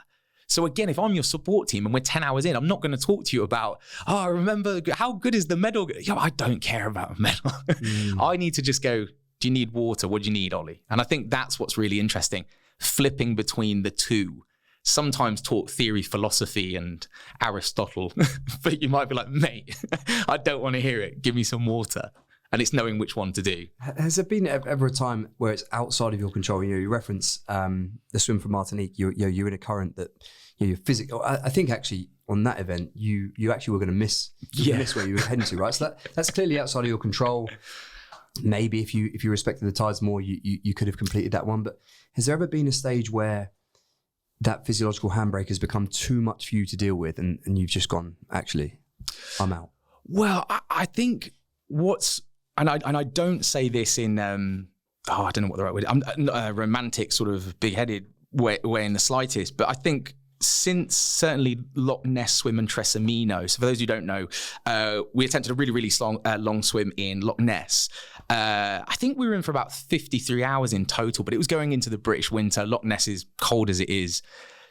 So again, if I'm your support team and we're 10 hours in, I'm not going to talk to you about, remember, how good is the medal? Yo, I don't care about a medal. I need to just go, do you need water? What do you need, Ollie? And I think that's what's really interesting, flipping between the two. Sometimes talk theory, philosophy, and Aristotle, but you might be like, mate, I don't want to hear it. Give me some water. And it's knowing which one to do. Has there been ever a time where it's outside of your control? You reference the swim from Martinique. You're in a current that you're physically. I think actually on that event you actually were going to miss where you were heading to, right? So that's clearly outside of your control. Maybe if you respected the tides more, you could have completed that one. But has there ever been a stage where that physiological handbrake has become too much for you to deal with, and you've just gone, actually, I'm out? Well, I think and I don't say this in I don't know what the right word is. I'm not a romantic sort of big-headed way in the slightest, but I think since certainly Loch Ness Swim and Tresemmino, so for those who don't know, we attempted a really, really long swim in Loch Ness. I think we were in for about 53 hours in total, but it was going into the British winter. Loch Ness is cold as it is.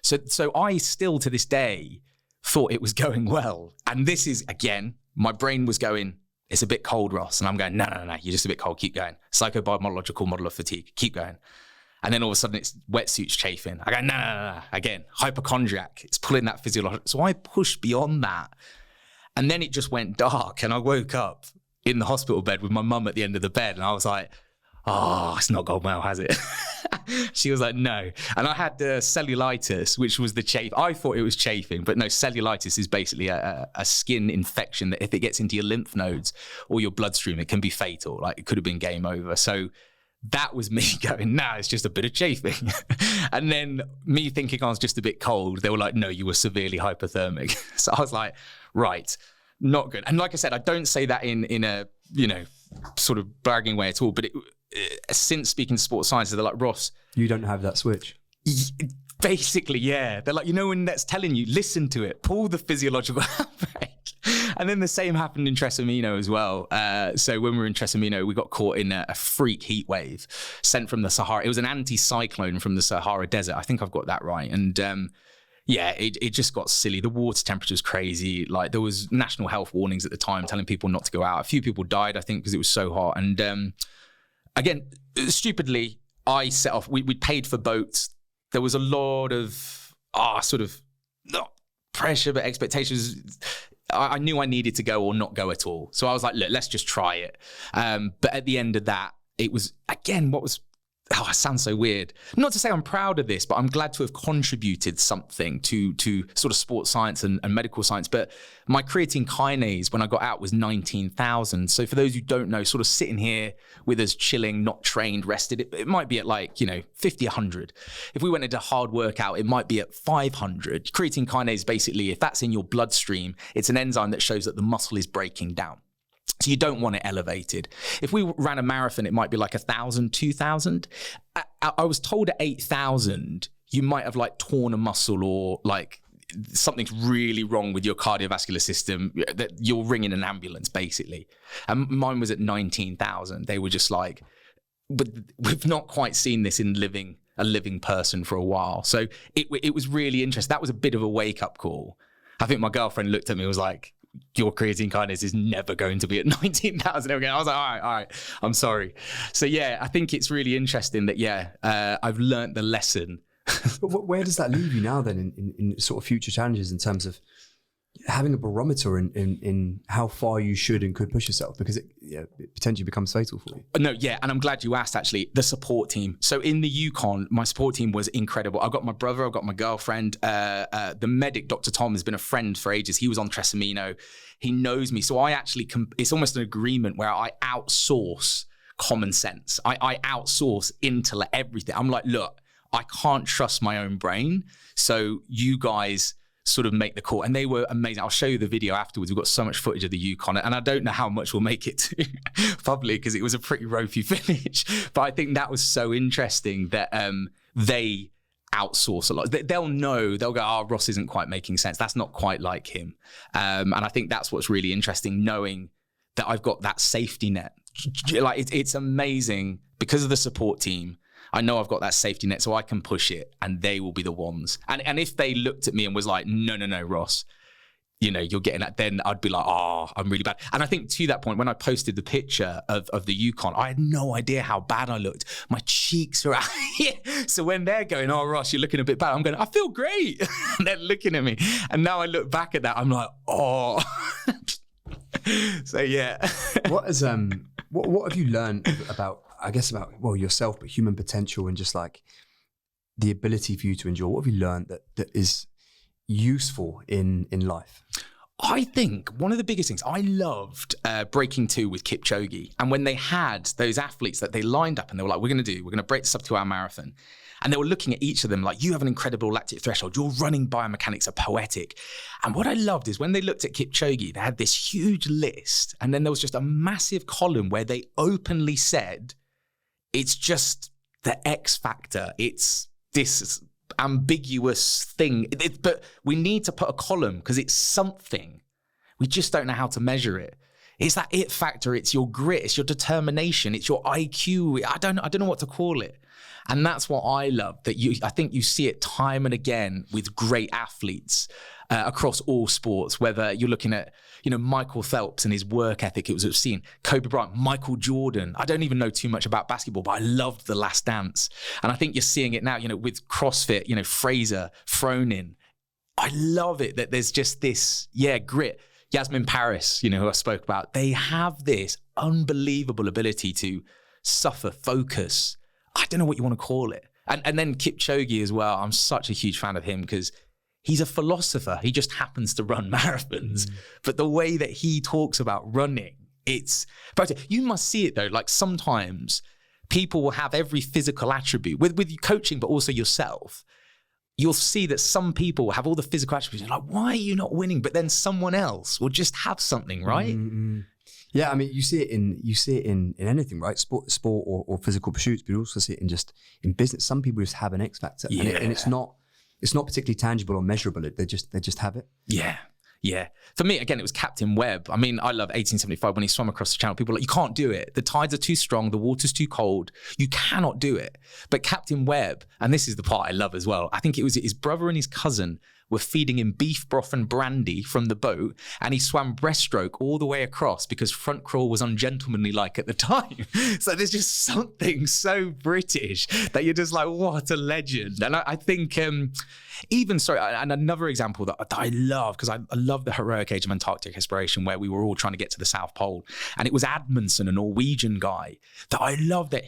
So I still, to this day, thought it was going well. And this is, again, my brain was going, it's a bit cold, Ross. And I'm going, no, you're just a bit cold. Keep going. Psychobiological model of fatigue. Keep going. And then all of a sudden it's wetsuits chafing. I go, no. Again, hypochondriac. It's pulling that physiological. So I pushed beyond that. And then it just went dark. And I woke up in the hospital bed with my mum at the end of the bed. And I was like, it's not gone well, has it? She was like, no. And I had the cellulitis, which was the chafe. I thought it was chafing, but no, cellulitis is basically a skin infection that if it gets into your lymph nodes or your bloodstream, it can be fatal. Like, it could have been game over. So that was me going, nah, it's just a bit of chafing. And then me thinking I was just a bit cold. They were like, no, you were severely hypothermic. So I was like, right, not good. And like I said, I don't say that in a, sort of bragging way at all, but since speaking to sports scientists, they're like, Ross, you don't have that switch. Basically, yeah. They're like, when that's telling you, listen to it, pull the physiological handbrake. And then the same happened in Tresemmino as well. So when we were in Tresemmino, we got caught in a freak heat wave sent from the Sahara. It was an anti-cyclone from the Sahara Desert. I think I've got that right. And it just got silly. The water temperature was crazy. Like, there was national health warnings at the time telling people not to go out. A few people died, I think, because it was so hot. And again, stupidly, I set off. We paid for boats. There was a lot of sort of not pressure, but expectations. I knew I needed to go or not go at all. So I was like, look, let's just try it. But at the end of that, it was, again, it sounds so weird. Not to say I'm proud of this, but I'm glad to have contributed something to sort of sports science and medical science. But my creatine kinase when I got out was 19,000. So for those who don't know, sort of sitting here with us chilling, not trained, rested, it might be at 50, 100. If we went into a hard workout, it might be at 500. Creatine kinase, basically, if that's in your bloodstream, it's an enzyme that shows that the muscle is breaking down. So you don't want it elevated. If we ran a marathon, it might be 1,000, 2,000. I was told at 8,000, you might have torn a muscle or something's really wrong with your cardiovascular system, that you're ringing an ambulance, basically. And mine was at 19,000. They were just but we've not quite seen this in a living person for a while. So it was really interesting. That was a bit of a wake-up call. I think my girlfriend looked at me and was like, your creatine kinase is never going to be at 19,000 again. I was like, all right, I'm sorry. So yeah, I think it's really interesting that, I've learned the lesson. But where does that leave you now then in sort of future challenges in terms of having a barometer in how far you should and could push yourself, because it potentially becomes fatal for you? No, yeah, and I'm glad you asked, actually. The support team. So in the Yukon, my support team was incredible. I've got my brother, I've got my girlfriend. The medic, Dr. Tom, has been a friend for ages. He was on Tresemmino. He knows me. So I actually, it's almost an agreement where I outsource common sense. I outsource intellect, everything. I'm like, look, I can't trust my own brain. So you guys sort of make the call. And they were amazing. I'll show you the video afterwards. We've got so much footage of the Yukon, and I don't know how much we'll make it to publicly because it was a pretty ropey finish. But I think that was so interesting that they outsource a lot. They'll know, they'll go, Ross isn't quite making sense. That's not quite like him. And I think that's what's really interesting, knowing that I've got that safety net. It's amazing because of the support team. I know I've got that safety net, so I can push it, and they will be the ones. And if they looked at me and was like, no, Ross, you know, you're getting that, then I'd be like, oh, I'm really bad. And I think to that point, when I posted the picture of the Yukon, I had no idea how bad I looked. My cheeks were out here. So when they're going, oh, Ross, you're looking a bit bad, I'm going, I feel great. And they're looking at me. And now I look back at that, I'm like, oh. So yeah. What have you learned about, I guess, about, well, yourself, but human potential and just like the ability for you to endure? What have you learned that is useful in life? I think one of the biggest things, I loved Breaking 2 with Kipchoge. And when they had those athletes that they lined up and they were like, we're going to break this up to our marathon. And they were looking at each of them like, you have an incredible lactic threshold. Your running biomechanics are poetic. And what I loved is when they looked at Kipchoge, they had this huge list. And then there was just a massive column where they openly said, it's just the X factor. It's this ambiguous thing. But we need to put a column because it's something. We just don't know how to measure it. It's that it factor. It's your grit. It's your determination. It's your IQ. I don't know what to call it. And that's what I love, that I think you see it time and again with great athletes across all sports, whether you're looking at, you know, Michael Phelps and his work ethic, it was obscene. Kobe Bryant, Michael Jordan. I don't even know too much about basketball, but I loved The Last Dance. And I think you're seeing it now, you know, with CrossFit, you know, Fraser, Fronin. I love it that there's just this, grit. Yasmin Paris, you know, who I spoke about, they have this unbelievable ability to suffer, focus. I don't know what you want to call it. And then Kipchoge as well. I'm such a huge fan of him because he's a philosopher. He just happens to run marathons. But the way that he talks about running, you must see it though. Like sometimes people will have every physical attribute with coaching, but also yourself. You'll see that some people will have all the physical attributes. You're like, why are you not winning? But then someone else will just have something, right? Mm-hmm. Yeah, I mean, you see it in anything, right? Sport or physical pursuits, but you also see it in business. Some people just have an X factor, and it's not particularly tangible or measurable. They just have it. Yeah. For me, again, it was Captain Webb. I mean, I love 1875 when he swam across the channel. People were like, you can't do it. The tides are too strong. The water's too cold. You cannot do it. But Captain Webb, and this is the part I love as well, I think it was his brother and his cousin were feeding him beef broth and brandy from the boat, and he swam breaststroke all the way across because front crawl was ungentlemanly like at the time. So there's just something so British that you're just like, what a legend. And I think and another example that I love, because I love the heroic age of Antarctic exploration where we were all trying to get to the South Pole, and it was Amundsen, a Norwegian guy, that I love that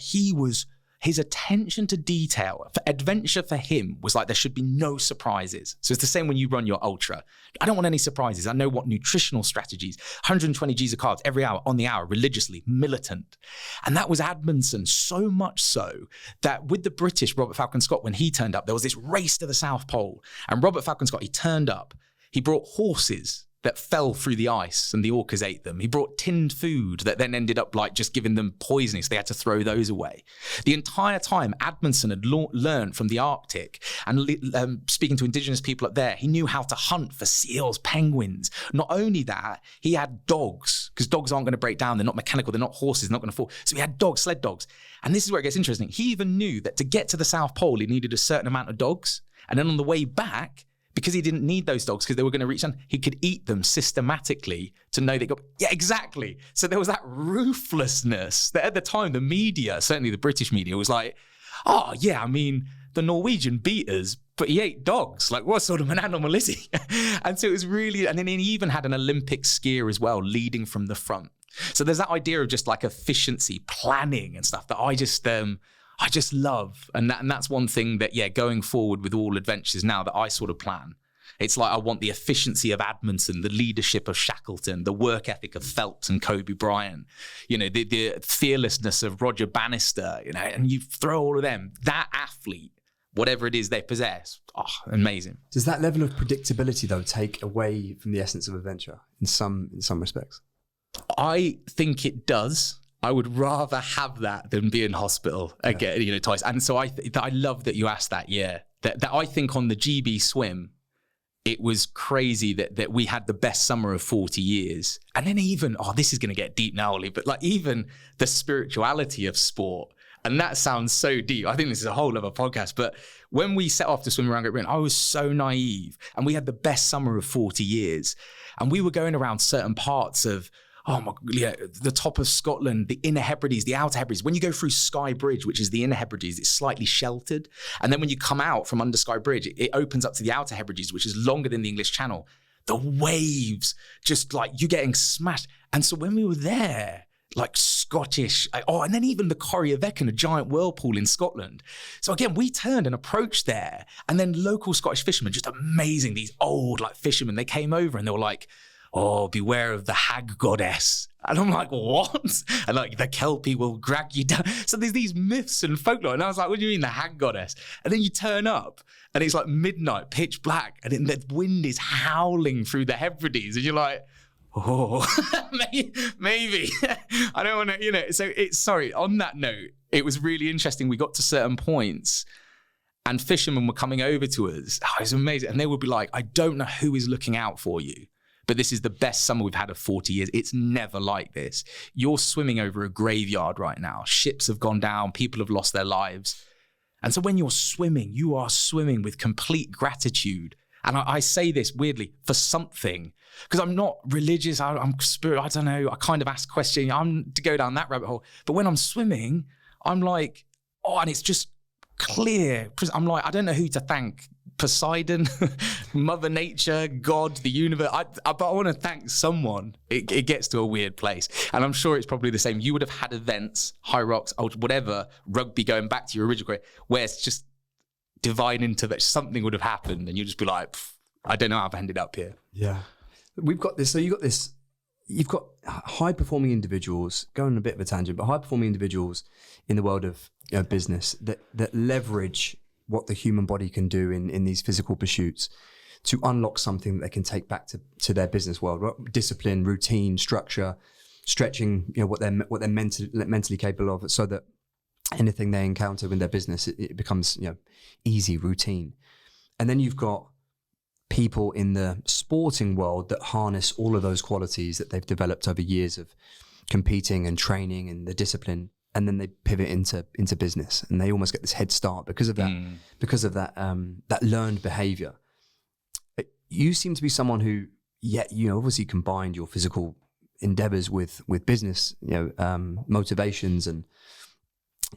his attention to detail for adventure for him was like there should be no surprises. So it's the same when you run your ultra. I don't want any surprises. I know what nutritional strategies, 120 G's of carbs every hour on the hour, religiously, militant. And that was Amundsen, so much so that with the British, Robert Falcon Scott, when he turned up, there was this race to the South Pole. And Robert Falcon Scott, he turned up, he brought horses that fell through the ice and the orcas ate them. He brought tinned food that then ended up like just giving them poisoning, so they had to throw those away. The entire time, Amundsen had learned from the Arctic and speaking to indigenous people up there, he knew how to hunt for seals, penguins. Not only that, he had dogs, because dogs aren't going to break down. They're not mechanical. They're not horses. They're not going to fall. So he had dogs, sled dogs. And this is where it gets interesting. He even knew that to get to the South Pole, he needed a certain amount of dogs. And then on the way back, because he didn't need those dogs because they were going to reach them, he could eat them systematically to know they got, yeah, exactly. So there was that ruthlessness that at the time, the media, certainly the British media, was like, oh yeah, I mean, the Norwegian beat us, but he ate dogs. Like, what sort of an animal is he? And so it was really, and then he even had an Olympic skier as well, leading from the front. So there's that idea of just like efficiency, planning and stuff that I just love. And that's one thing that, going forward with all adventures now that I sort of plan. It's like I want the efficiency of Amundsen, the leadership of Shackleton, the work ethic of Phelps and Kobe Bryant, you know, the fearlessness of Roger Bannister, you know, and you throw all of them, that athlete, whatever it is they possess, amazing. Does that level of predictability though take away from the essence of adventure in some respects? I think it does. I would rather have that than be in hospital again, you know, twice. And so I love that you asked that. Yeah, that I think on the GB swim, it was crazy that we had the best summer of 40 years. And then even, this is going to get deep now, Ollie, but like even the spirituality of sport And that sounds so deep. I think this is a whole other podcast. But when we set off to swim around Great Britain, I was so naive. And we had the best summer of 40 years. And we were going around certain parts of, the top of Scotland, the Inner Hebrides, the Outer Hebrides. When you go through Skye Bridge, which is the Inner Hebrides, it's slightly sheltered. And then when you come out from under Skye Bridge, it opens up to the Outer Hebrides, which is longer than the English Channel. The waves, just like you getting smashed. And so when we were there, like Scottish, and then even the Corrie Veckan, a giant whirlpool in Scotland. So again, we turned and approached there, and then local Scottish fishermen, just amazing, these old like fishermen, they came over and they were like, oh, beware of the hag goddess. And I'm like, what? And like, the Kelpie will drag you down. So there's these myths and folklore. And I was like, what do you mean the hag goddess? And then you turn up and it's like midnight, pitch black. And then the wind is howling through the Hebrides. And you're like, oh, maybe. I don't want to, So on that note, it was really interesting. We got to certain points and fishermen were coming over to us. Oh, it was amazing. And they would be like, I don't know who is looking out for you, but this is the best summer we've had of 40 years. It's never like this. You're swimming over a graveyard right now. Ships have gone down. People have lost their lives. And so when you're swimming, you are swimming with complete gratitude. And I say this weirdly for something, because I'm not religious. I'm spiritual. I don't know. I kind of ask questions. I'm to go down that rabbit hole. But when I'm swimming, I'm like, and it's just clear. I'm like, I don't know who to thank. Poseidon, Mother Nature, God, the universe. But I want to thank someone. It gets to a weird place. And I'm sure it's probably the same. You would have had events, high rocks, whatever, rugby, going back to your original career, where it's just divine intervention. Something would have happened and you'd just be like, I don't know how I've ended up here. Yeah. We've got this. So you've got high performing individuals, going on a bit of a tangent, but high performing individuals in the world of business that leverage what the human body can do in these physical pursuits to unlock something that they can take back to their business world. Discipline, routine, structure, stretching, what they're mentally capable of, so that anything they encounter in their business, it becomes easy, routine. And then you've got people in the sporting world that harness all of those qualities that they've developed over years of competing and training and the discipline, and then they pivot into business, and they almost get this head start because of that that learned behavior. You seem to be someone who, obviously combined your physical endeavors with business, motivations and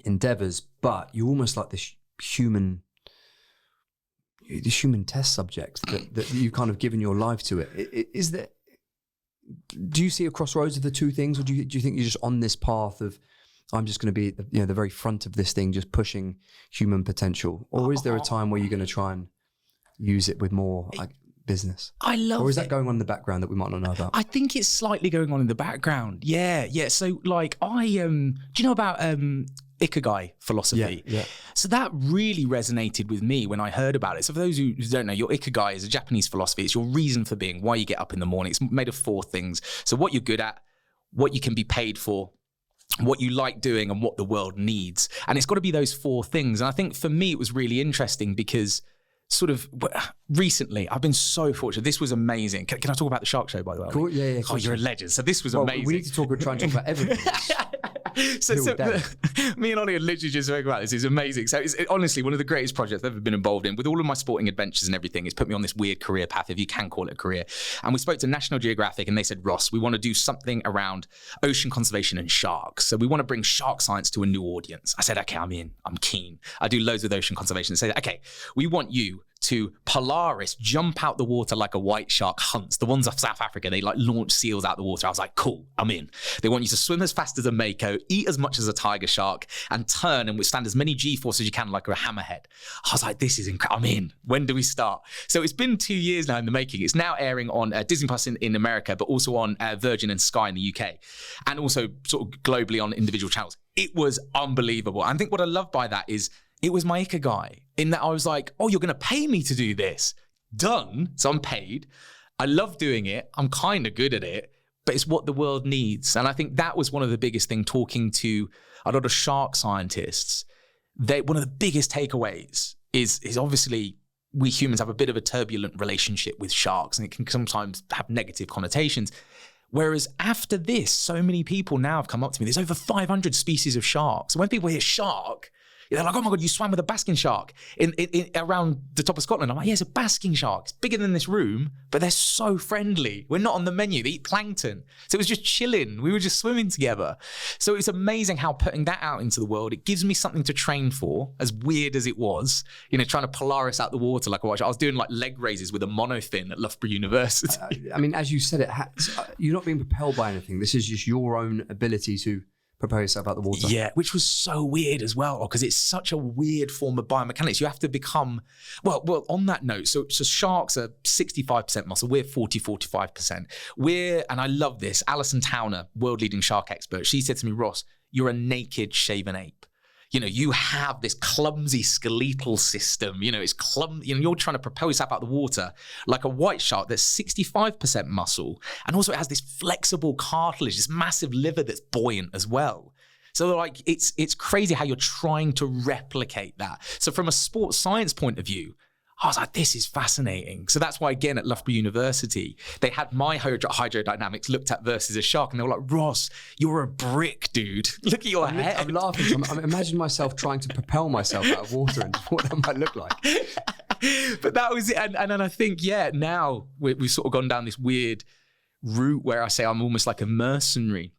endeavors, but you're almost like this human test subject that you've kind of given your life to it. Do you see a crossroads of the two things, or do you think you're just on this path of, I'm just going to be at the very front of this thing, just pushing human potential? Or is there a time where you're going to try and use it with more business? I love it. Or is that going on in the background that we might not know about? I think it's slightly going on in the background. Yeah. So like do you know about IGA Guy Philosophy? Yeah. So that really resonated with me when I heard about it. So for those who don't know, your Ikigai is a Japanese philosophy. It's your reason for being, why you get up in the morning. It's made of 4 things. So what you're good at, what you can be paid for, what you like doing, and what the world needs. And it's got to be those 4 things. And I think for me, it was really interesting because sort of recently, I've been so fortunate. This was amazing. Can I talk about the Shark Show, by the way? Cool. Yeah. Oh, you're a legend. So this was amazing. We need to try and talk about everything. So me and Ollie had literally just spoke about this. It's amazing. So it's honestly one of the greatest projects I've ever been involved in. With all of my sporting adventures and everything, it's put me on this weird career path, if you can call it a career. And we spoke to National Geographic and they said, Ross, we want to do something around ocean conservation and sharks. So we want to bring shark science to a new audience. I said, okay, I'm in. I'm keen. I do loads with ocean conservation. They said, okay, we want you to Polaris, jump out the water like a white shark hunts. The ones off South Africa, they like launch seals out the water. I was like, cool, I'm in. They want you to swim as fast as a mako, eat as much as a tiger shark, and turn and withstand as many G-forces as you can like a hammerhead. I was like, this is incredible. I'm in. When do we start? So it's been 2 years now in the making. It's now airing on Disney Plus in America, but also on Virgin and Sky in the UK, and also sort of globally on individual channels. It was unbelievable. I think what I love by that is it was my Ikigai, in that I was like, oh, you're going to pay me to do this. Done. So I'm paid. I love doing it. I'm kind of good at it, but it's what the world needs. And I think that was one of the biggest things, talking to a lot of shark scientists. One of the biggest takeaways is obviously we humans have a bit of a turbulent relationship with sharks, and it can sometimes have negative connotations. Whereas after this, so many people now have come up to me. There's over 500 species of sharks. So when people hear shark, they're like, oh my God, you swam with a basking shark in around the top of Scotland. I'm like, yeah, it's a basking shark. It's bigger than this room, but they're so friendly. We're not on the menu. They eat plankton. So it was just chilling. We were just swimming together. So it's amazing how putting that out into the world, it gives me something to train for, as weird as it was, trying to Polaris out the water. Like I was doing like leg raises with a monofin at Loughborough University. I mean, as you said, you're not being propelled by anything. This is just your own ability to propel yourself out the water. Yeah, which was so weird as well, because it's such a weird form of biomechanics. You have to become, well, on that note, so sharks are 65% muscle, we're 45%. And I love this, Alison Towner, world-leading shark expert, she said to me, Ross, you're a naked shaven ape. You have this clumsy skeletal system, it's you're trying to propel yourself out the water like a white shark that's 65% muscle. And also it has this flexible cartilage, this massive liver that's buoyant as well. So like, it's crazy how you're trying to replicate that. So from a sports science point of view, I was like, this is fascinating. So that's why, again, at Loughborough University, they had my hydrodynamics looked at versus a shark. And they were like, Ross, you're a brick, dude. Look at your head. I'm laughing. I'm imagining myself trying to propel myself out of water and what that might look like. But that was it. And then I think, now we've sort of gone down this weird route where I say I'm almost like a mercenary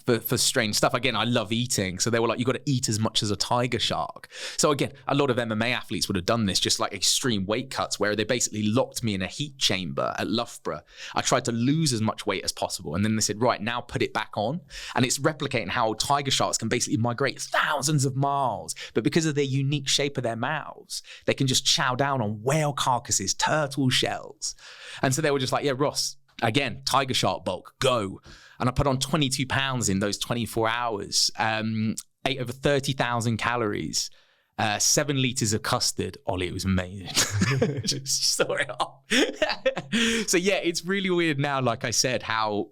for strange stuff. Again, I love eating. So they were like, you got to eat as much as a tiger shark. So again, a lot of MMA athletes would have done this, just like extreme weight cuts, where they basically locked me in a heat chamber at Loughborough. I tried to lose as much weight as possible. And then they said, right, now put it back on. And it's replicating how tiger sharks can basically migrate thousands of miles. But because of their unique shape of their mouths, they can just chow down on whale carcasses, turtle shells. And so they were just like, yeah, Ross, again, tiger shark bulk, go. And I put on 22 pounds in those 24 hours, ate over 30,000 calories, 7 litres of custard. Ollie, it was amazing. Just saw it up. So yeah, it's really weird now, like I said, how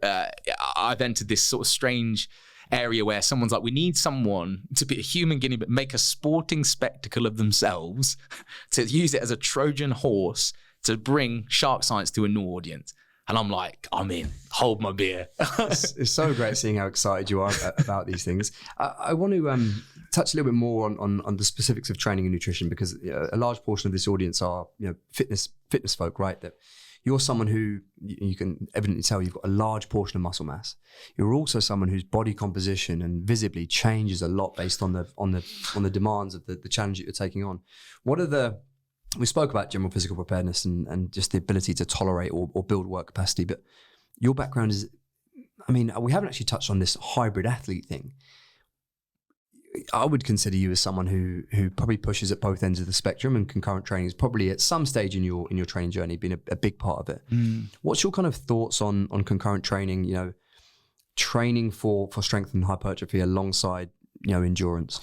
I've entered this sort of strange area where someone's like, we need someone to be a human guinea, but make a sporting spectacle of themselves, to use it as a Trojan horse to bring shark science to a new audience. And I'm like, I'm in, hold my beer. It's so great seeing how excited you are about these things. I want to touch a little bit more on the specifics of training and nutrition, because a large portion of this audience are fitness folk, right? That you're someone who you can evidently tell you've got a large portion of muscle mass. You're also someone whose body composition and visibly changes a lot based on the demands of the challenge that you're taking on. We spoke about general physical preparedness and just the ability to tolerate or build work capacity, but your background is, I mean, we haven't actually touched on this hybrid athlete thing. I would consider you as someone who probably pushes at both ends of the spectrum, and concurrent training is probably at some stage in your training journey been a big part of it. What's your kind of thoughts on concurrent training, training for strength and hypertrophy alongside, endurance?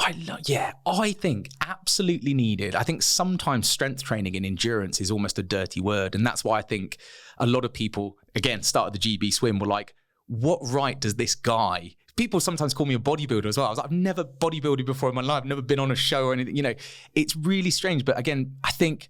I think absolutely needed. I think sometimes strength training and endurance is almost a dirty word. And that's why I think a lot of people, again, started the GB Swim, were like, what right does this guy... People sometimes call me a bodybuilder as well. I was like, I've never bodybuilded before in my life. I've never been on a show or anything. It's really strange. But again, I think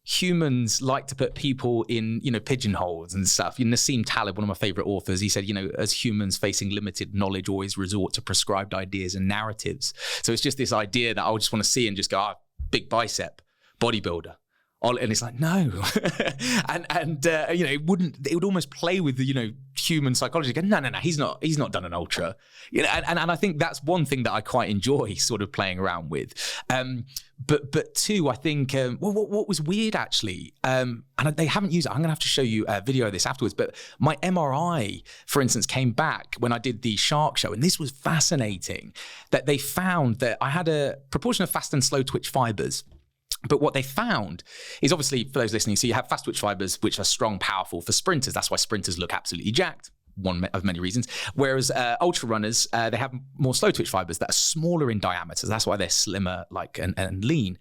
humans like to put people in, pigeonholes and stuff. Nassim Taleb, one of my favorite authors, he said, as humans facing limited knowledge always resort to prescribed ideas and narratives. So it's just this idea that I just want to see and just go, big bicep, bodybuilder. And it's like, no. it would almost play with the, human psychology. Go, no, he's not done an ultra. And I think that's one thing that I quite enjoy sort of playing around with. But two, I think, what was weird actually, and they haven't used it, I'm gonna have to show you a video of this afterwards, but my MRI, for instance, came back when I did the shark show, and this was fascinating, that they found that I had a proportion of fast and slow twitch fibers. But what they found is, obviously, for those listening, so you have fast twitch fibers, which are strong, powerful for sprinters. That's why sprinters look absolutely jacked, one of many reasons. Whereas ultra runners, they have more slow twitch fibers that are smaller in diameter. That's why they're slimmer, and lean.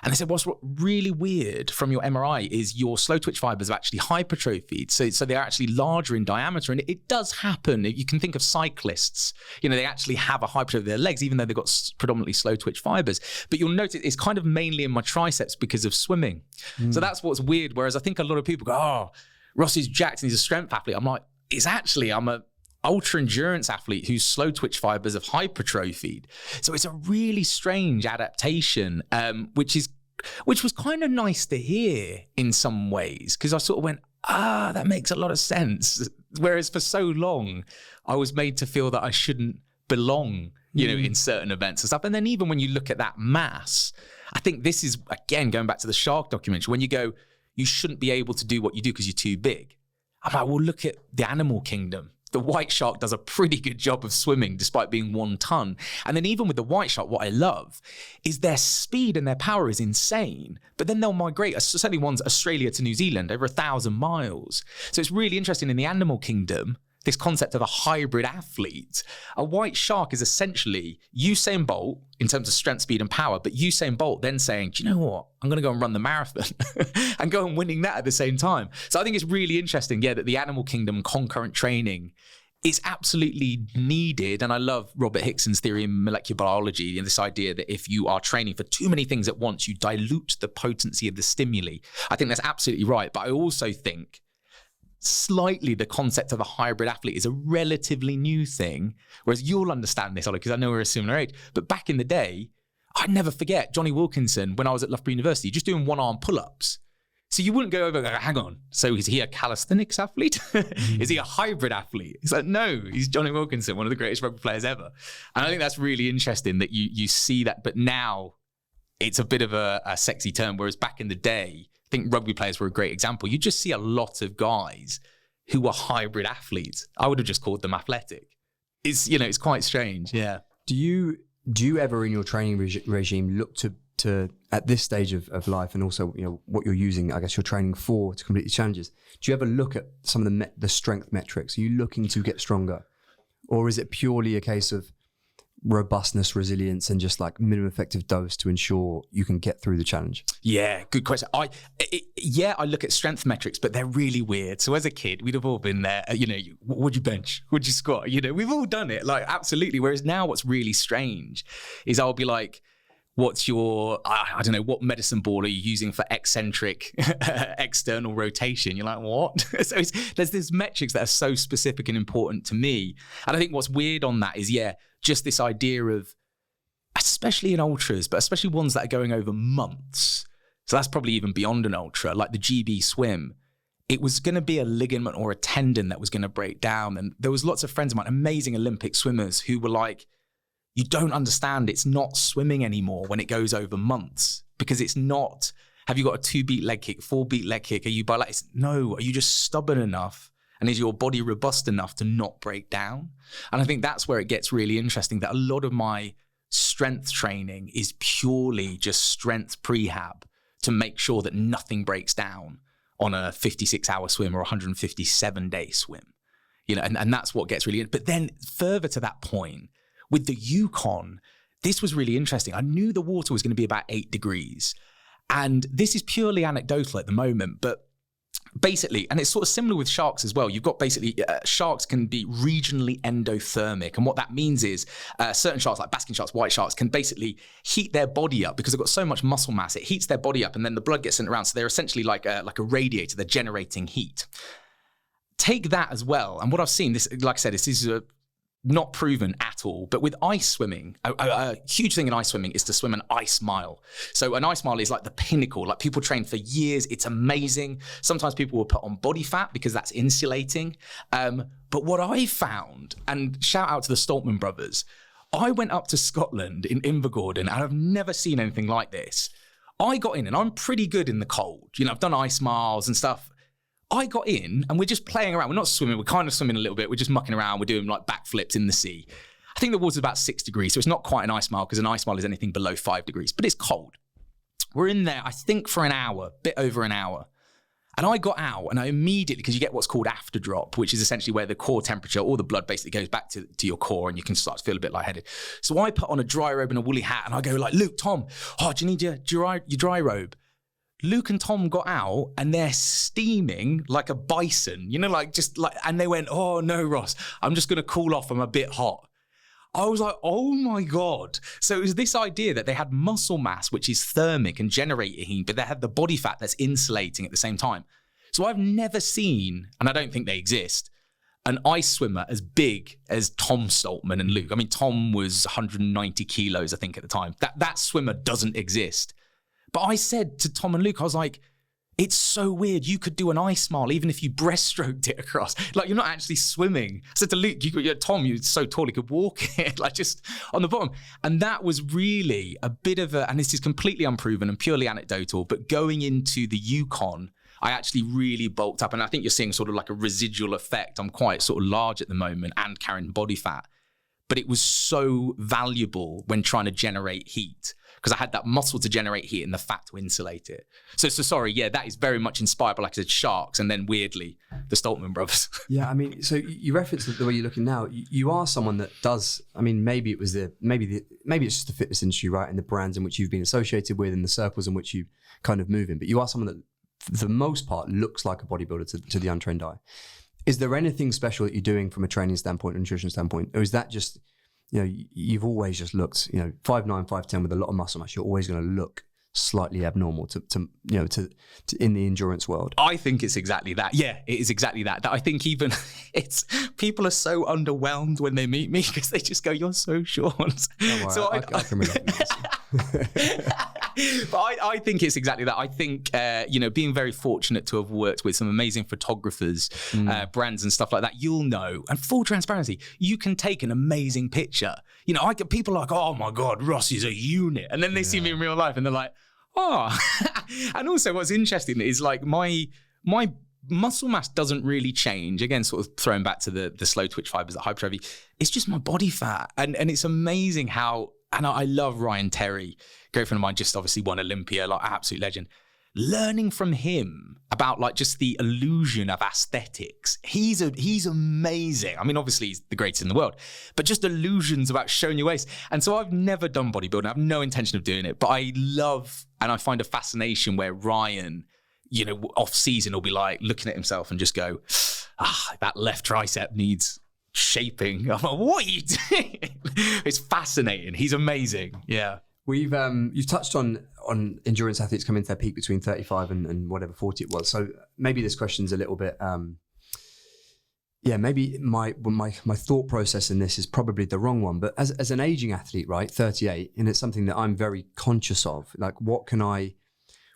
And they said, what's really weird from your MRI is your slow twitch fibers are actually hypertrophied. So they're actually larger in diameter. And it does happen. You can think of cyclists, they actually have a hypertrophy of their legs, even though they've got predominantly slow twitch fibers. But you'll notice it's kind of mainly in my triceps because of swimming. So that's what's weird. Whereas I think a lot of people go, Ross is jacked and he's a strength athlete. I'm like, is actually I'm a ultra endurance athlete whose slow twitch fibers have hypertrophied. So it's a really strange adaptation, which was kind of nice to hear in some ways, because I sort of went, that makes a lot of sense. Whereas for so long, I was made to feel that I shouldn't belong, in certain events and stuff. And then even when you look at that mass, I think this is, again, going back to the shark documentary, when you go, you shouldn't be able to do what you do because you're too big. I'm like, well, look at the animal kingdom. The white shark does a pretty good job of swimming despite being 1 ton. And then even with the white shark, what I love is their speed and their power is insane. But then they'll migrate, certainly one's Australia to New Zealand, over 1,000 miles. So it's really interesting in the animal kingdom, this concept of a hybrid athlete. A white shark is essentially Usain Bolt in terms of strength, speed, and power, but Usain Bolt then saying, do you know what? I'm going to go and run the marathon and go and winning that at the same time. So I think it's really interesting, that the animal kingdom concurrent training is absolutely needed. And I love Robert Hickson's theory in molecular biology and this idea that if you are training for too many things at once, you dilute the potency of the stimuli. I think that's absolutely right. But I also think slightly the concept of a hybrid athlete is a relatively new thing, whereas you'll understand this, Ollie, because I know we're a similar age. But back in the day, I'd never forget Johnny Wilkinson when I was at Loughborough University, just doing one-arm pull-ups. So you wouldn't go over and go, hang on, so is he a calisthenics athlete? Is he a hybrid athlete? It's like, no, he's Johnny Wilkinson, one of the greatest rugby players ever. And I think that's really interesting that you see that, but now it's a bit of a sexy term, whereas back in the day, I think rugby players were a great example. You just see a lot of guys who were hybrid athletes. I would have just called them athletic. It's, it's quite strange. Yeah. Do you ever in your training regime look to at this stage of life, and also, what you're using, I guess, your training for to complete the challenges, do you ever look at some of the strength metrics? Are you looking to get stronger? Or is it purely a case of robustness, resilience, and just like minimum effective dose to ensure you can get through the challenge? Yeah, good question. I look at strength metrics, but they're really weird. So as a kid, we'd have all been there. Would you bench? Would you squat? We've all done it, like, absolutely. Whereas now, what's really strange is I'll be like, what's your, I don't know, what medicine ball are you using for eccentric external rotation? You're like, what? So there's these metrics that are so specific and important to me. And I think what's weird on that is, just this idea of, especially in ultras, but especially ones that are going over months. So that's probably even beyond an ultra, like the GB swim. It was going to be a ligament or a tendon that was going to break down. And there was lots of friends of mine, amazing Olympic swimmers, who were like, you don't understand, it's not swimming anymore when it goes over months, because it's not, have you got a 2-beat leg kick, 4-beat leg kick? Are you no, are you just stubborn enough? And is your body robust enough to not break down? And I think that's where it gets really interesting, that a lot of my strength training is purely just strength prehab to make sure that nothing breaks down on a 56-hour swim or 157-day swim. And that's what gets really, but then further to that point, with the Yukon, this was really interesting. I knew the water was going to be about 8 degrees. And this is purely anecdotal at the moment, but basically, and it's sort of similar with sharks as well. You've got basically, sharks can be regionally endothermic. And what that means is certain sharks, like basking sharks, white sharks, can basically heat their body up because they've got so much muscle mass. It heats their body up and then the blood gets sent around. So they're essentially like a radiator. They're generating heat. Take that as well. And what I've seen, this, like I said, this is not proven at all, but with ice swimming, a huge thing in ice swimming is to swim an ice mile. So an ice mile is like the pinnacle. Like, people train for years. It's amazing. Sometimes people will put on body fat because that's insulating. But what I found, and shout out to the Stoltman brothers, I went up to Scotland in Invergordon, and I've never seen anything like this. I got in, and I'm pretty good in the cold. I've done ice miles and stuff. I got in and we're just playing around. We're not swimming. We're kind of swimming a little bit. We're just mucking around. We're doing like backflips in the sea. I think the water's about 6 degrees. So it's not quite an ice mile, because an ice mile is anything below 5 degrees, but it's cold. We're in there, I think, for an hour, a bit over an hour. And I got out and I immediately, because you get what's called after drop, which is essentially where the core temperature, all the blood basically goes back to your core and you can start to feel a bit lightheaded. So I put on a dry robe and a woolly hat and I go like, Luke, Tom, do you need your dry robe? Luke and Tom got out and they're steaming like a bison, and they went, oh no, Ross, I'm just going to cool off. I'm a bit hot. I was like, oh my God. So it was this idea that they had muscle mass, which is thermic and generating heat, but they had the body fat that's insulating at the same time. So I've never seen, and I don't think they exist, an ice swimmer as big as Tom Stoltman and Luke. I mean, Tom was 190 kilos, I think, at the time. That swimmer doesn't exist. But I said to Tom and Luke, I was like, it's so weird. You could do an ice mile even if you breaststroked it across. Like, you're not actually swimming. I said to Luke, Tom, you're so tall, you could walk it, like just on the bottom. And that was really a bit of and this is completely unproven and purely anecdotal, but going into the Yukon, I actually really bulked up. And I think you're seeing sort of like a residual effect. I'm quite sort of large at the moment and carrying body fat. But it was so valuable when trying to generate heat, because I had that muscle to generate heat and the fat to insulate it. So sorry, yeah, that is very much inspired by, like I said, sharks, and then weirdly, the Stoltman brothers. Yeah, I mean, so you referenced the way you're looking now. You are someone that does, I mean, maybe it's just the fitness industry, right? And the brands in which you've been associated with and the circles in which you kind of move in. But you are someone that, for the most part, looks like a bodybuilder to the untrained eye. Is there anything special that you're doing from a training standpoint, nutrition standpoint? Or is that just, you've always just looked, 5'9", 5'10" with a lot of muscle mass, you're always going to look slightly abnormal to in the endurance world? I think it's exactly that. Yeah, it is exactly that. That I think even people are so underwhelmed when they meet me because they just go, "You're so short." So I can relate to this. But I think it's exactly that. I think, being very fortunate to have worked with some amazing photographers, brands and stuff like that, you'll know, and full transparency, you can take an amazing picture. I get people like, oh my God, Ross is a unit. And then they see me in real life and they're like, oh. And also what's interesting is like my muscle mass doesn't really change. Again, sort of throwing back to the slow twitch fibers, that hypertrophy. It's just my body fat. And it's amazing how, and I love Ryan Terry, great friend of mine, just obviously won Olympia, like absolute legend. Learning from him about like just the illusion of aesthetics. He's amazing. I mean, obviously he's the greatest in the world, but just illusions about showing your waist. And so I've never done bodybuilding. I have no intention of doing it, but I love, and I find a fascination where Ryan, off season will be like looking at himself and just go, that left tricep needs shaping. I'm like, what are you doing? It's fascinating. He's amazing. Yeah. You've touched on endurance athletes coming to their peak between 35 and whatever 40 it was. So maybe this question's a little bit, maybe my thought process in this is probably the wrong one. But as an aging athlete, right, 38, and it's something that I'm very conscious of. Like, what can I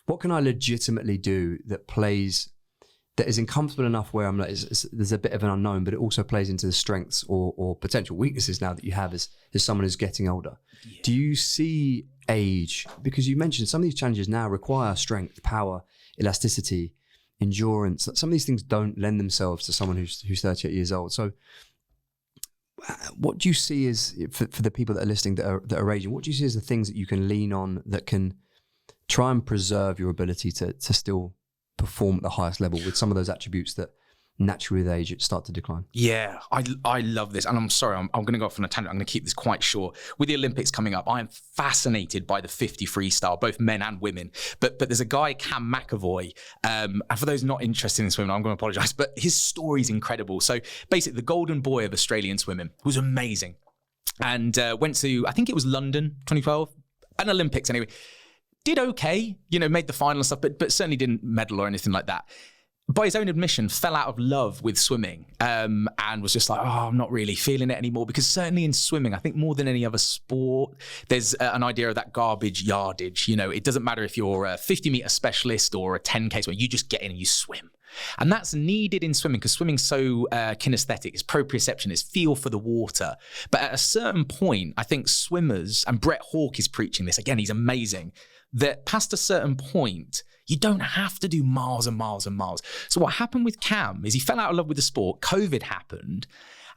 legitimately do that is uncomfortable enough where I'm like, there's a bit of an unknown, but it also plays into the strengths or potential weaknesses now that you have as someone who's getting older. Yeah. Do you see age, because you mentioned some of these challenges now require strength, power, elasticity, endurance. Some of these things don't lend themselves to someone who's 38 years old. So what do you see as, for the people that are listening that are aging, what do you see as the things that you can lean on that can try and preserve your ability to still perform at the highest level with some of those attributes that naturally with age start to decline? Yeah, I love this. And I'm sorry, I'm going to go off on a tangent. I'm going to keep this quite short. With the Olympics coming up, I am fascinated by the 50 freestyle, both men and women. But there's a guy, Cam McAvoy, and for those not interested in swimming, I'm going to apologize, but his story's incredible. So basically, the golden boy of Australian swimming was amazing. And went to, I think it was London 2012, an Olympics anyway. Did okay, made the final and stuff, but certainly didn't medal or anything like that. By his own admission, fell out of love with swimming and was just like, I'm not really feeling it anymore. Because certainly in swimming, I think more than any other sport, there's an idea of that garbage yardage. It doesn't matter if you're a 50-meter specialist or a 10K swimmer, you just get in and you swim. And that's needed in swimming because swimming's so kinesthetic. It's proprioception, it's feel for the water. But at a certain point, I think swimmers, and Brett Hawke is preaching this, again, he's amazing, that past a certain point, you don't have to do miles and miles and miles. So what happened with Cam is he fell out of love with the sport, COVID happened,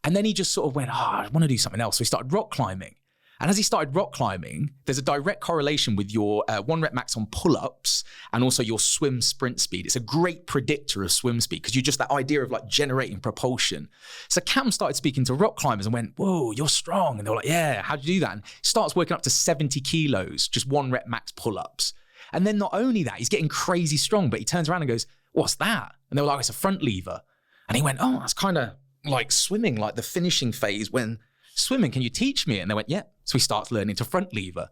and then he just sort of went, I want to do something else. So he started rock climbing. And as he started rock climbing, there's a direct correlation with your 1 rep max on pull-ups and also your swim sprint speed. It's a great predictor of swim speed because you're just that idea of like generating propulsion. So Cam started speaking to rock climbers and went, whoa, you're strong. And they were like, yeah, how'd you do that? And starts working up to 70 kilos, just 1 rep max pull-ups. And then not only that, he's getting crazy strong, but he turns around and goes, what's that? And they were like, it's a front lever. And he went, oh, that's kind of like swimming, like the finishing phase when swimming, can you teach me? And they went, yeah. So he starts learning to front lever.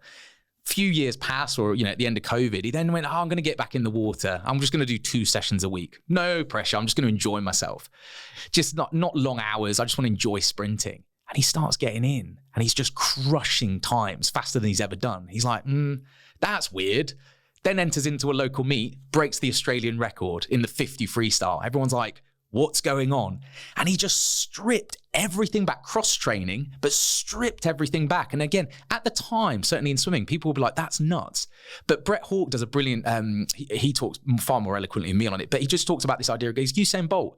few years passed, or, at the end of COVID, he then went, I'm going to get back in the water. I'm just going to do 2 sessions a week. No pressure. I'm just going to enjoy myself. Just not long hours. I just want to enjoy sprinting. And he starts getting in and he's just crushing times faster than he's ever done. He's like, that's weird. Then enters into a local meet, breaks the Australian record in the 50 freestyle. Everyone's like, what's going on? And he just stripped everything back, cross-training, but stripped everything back. And again, at the time, certainly in swimming, people would be like, that's nuts. But Brett Hawke does a brilliant, he talks far more eloquently than me on it, but he just talks about this idea of, Usain Bolt,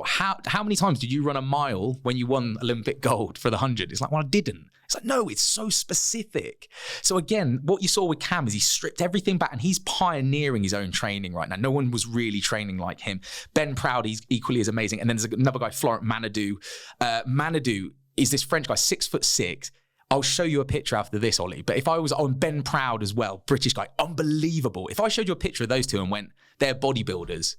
how many times did you run a mile when you won Olympic gold for the 100? It's like, well, I didn't. It's like, no, it's so specific. So again, what you saw with Cam is he stripped everything back and he's pioneering his own training right now. No one was really training like him. Ben Proud, he's equally as amazing. And then there's another guy, Florent Manodou. Manodou is this French guy, 6'6". I'll show you a picture after this, Ollie. But if I was on Ben Proud as well, British guy, unbelievable. If I showed you a picture of those two and went, they're bodybuilders,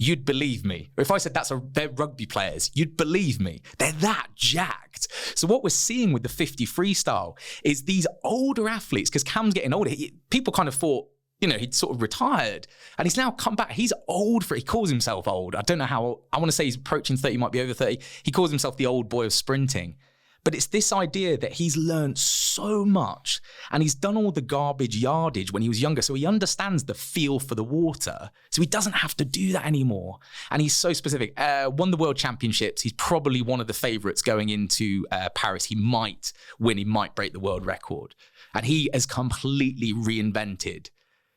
you'd believe me. Or if I said they're rugby players, you'd believe me. They're that jacked. So what we're seeing with the 50 freestyle is these older athletes, because Cam's getting older. People kind of thought, he'd sort of retired. And he's now come back. He's old he calls himself old. I don't know how, I want to say he's approaching 30, might be over 30. He calls himself the old boy of sprinting. But it's this idea that he's learned so much and he's done all the garbage yardage when he was younger. So he understands the feel for the water. So he doesn't have to do that anymore. And he's so specific. Won the world championships. He's probably one of the favorites going into Paris. He might win. He might break the world record. And he has completely reinvented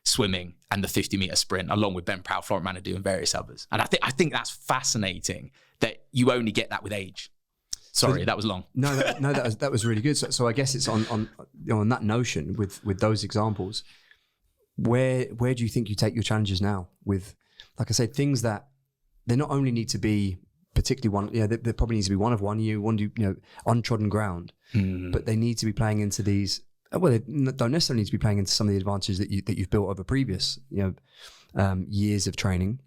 swimming and the 50-meter sprint, along with Ben Proud, Florent Manodou, and various others. And I think that's fascinating that you only get that with age. Sorry, that was long. No, that was really good. So I guess it's on that notion with those examples. Where do you think you take your challenges now? With, like I said, things that they not only need to be particularly one. Yeah, there probably needs to be one of one. You want to untrodden ground, but they need to be playing into these. Well, they don't necessarily need to be playing into some of the advantages that you've built over previous years of training.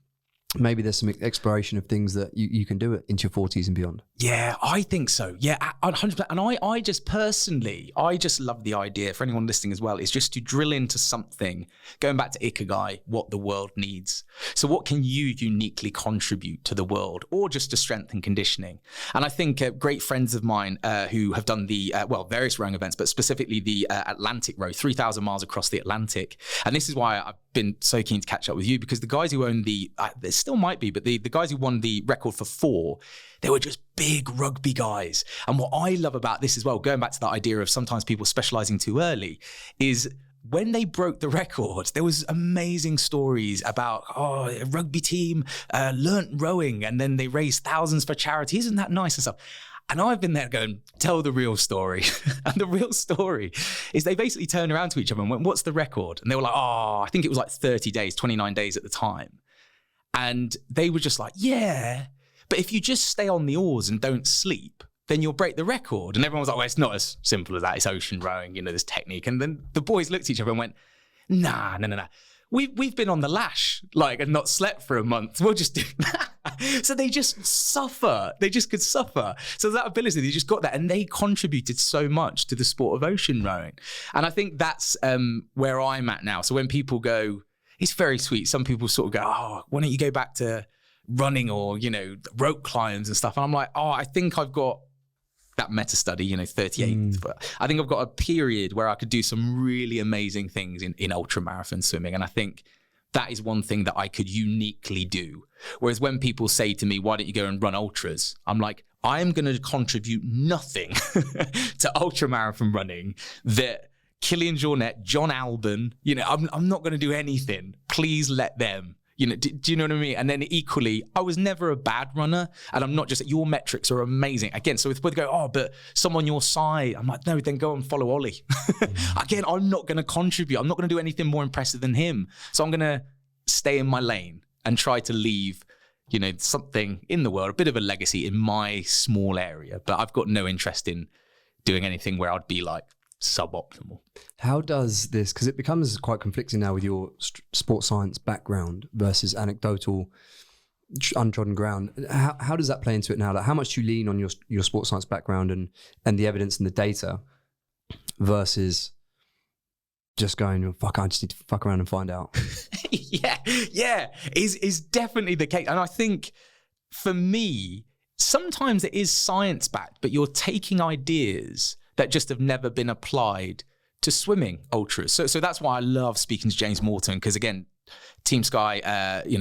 Maybe there's some exploration of things that you can do it into your 40s and beyond. Yeah, I think so. Yeah, 100%. And I just personally, I just love the idea, for anyone listening as well, is just to drill into something, going back to Ikigai, what the world needs. So what can you uniquely contribute to the world, or just to strength and conditioning? And I think great friends of mine who have done the, various rowing events, but specifically the Atlantic row, 3,000 miles across the Atlantic. And this is why I've been so keen to catch up with you, because the guys who own there still might be, but the guys who won the record for 4, they were just big rugby guys. And what I love about this as well, going back to that idea of sometimes people specializing too early, is when they broke the record, there was amazing stories about, a rugby team learnt rowing and then they raised thousands for charity. Isn't that nice and stuff? And I've been there going, tell the real story. And the real story is they basically turned around to each other and went, what's the record? And they were like, I think it was like 30 days, 29 days at the time. And they were just like, yeah, but if you just stay on the oars and don't sleep, then you'll break the record. And everyone was like, well, it's not as simple as that. It's ocean rowing, there's technique. And then the boys looked at each other and went, nah. We've been on the lash, and not slept for a month. We'll just do that. So they just suffer. They just could suffer. So that ability, they just got that. And they contributed so much to the sport of ocean rowing. And I think that's where I'm at now. So when people go, it's very sweet. Some people sort of go, why don't you go back to running or, rope climbs and stuff. And I'm like, I think I've got that meta study, 38. But I think I've got a period where I could do some really amazing things in ultra marathon swimming. And I think that is one thing that I could uniquely do. Whereas when people say to me, why don't you go and run ultras? I'm like, I'm going to contribute nothing to ultra marathon running that Killian Jornet, John Alban, I'm not going to do anything. Please let them. Do you know what I mean? And then equally, I was never a bad runner, and I'm not just, your metrics are amazing. Again, so if we go, but someone your side, I'm like, no, then go and follow Ollie. Again, I'm not going to contribute. I'm not going to do anything more impressive than him. So I'm going to stay in my lane and try to leave, something in the world, a bit of a legacy in my small area. But I've got no interest in doing anything where I'd be like, suboptimal. How does this, because it becomes quite conflicting now with your sports science background versus anecdotal untrodden ground, how does that play into it now? How much do you lean on your sports science background and the evidence and the data versus just going, fuck, I just need to fuck around and find out. yeah, is definitely the case. And I think for me, sometimes it is science-backed, but you're taking ideas that just have never been applied to swimming ultras. So that's why I love speaking to James Morton, because again, Team Sky,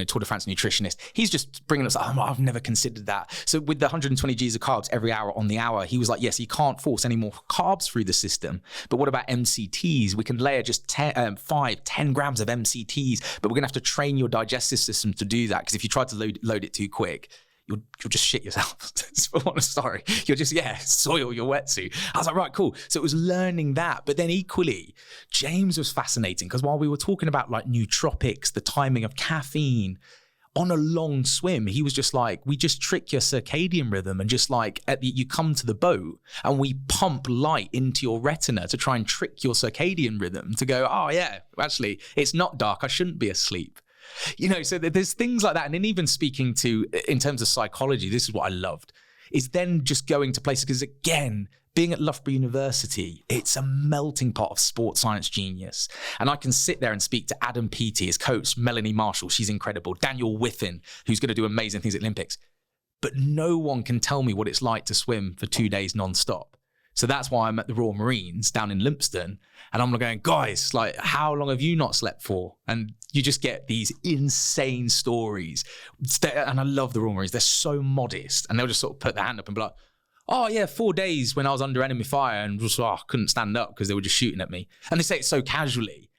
Tour de France nutritionist, he's just bringing us, I've never considered that. So with the 120 Gs of carbs every hour on the hour, he was like, yes, you can't force any more carbs through the system. But what about MCTs? We can layer just 10 grams of MCTs, but we're going to have to train your digestive system to do that. Because if you try to load it too quick, you'll just shit yourself. Sorry. You'll just, soil your wetsuit. I was like, right, cool. So it was learning that. But then equally, James was fascinating because while we were talking about like nootropics, the timing of caffeine, on a long swim, he was just like, we just trick your circadian rhythm and just like, you come to the boat and we pump light into your retina to try and trick your circadian rhythm to go, oh yeah, actually, it's not dark. I shouldn't be asleep. So there's things like that. And then even speaking to, in terms of psychology, this is what I loved, is then just going to places, because again, being at Loughborough University, it's a melting pot of sports science genius. And I can sit there and speak to Adam Peaty, his coach, Melanie Marshall, she's incredible, Daniel Whiffen, who's going to do amazing things at Olympics. But no one can tell me what it's like to swim for 2 days non-stop. So that's why I'm at the Royal Marines down in Lympstone. And I'm going, guys, like, how long have you not slept for? And you just get these insane stories. And I love the Royal Marines. They're so modest. And they'll just sort of put their hand up and be like, oh yeah, 4 days when I was under enemy fire and just, couldn't stand up because they were just shooting at me. And they say it so casually.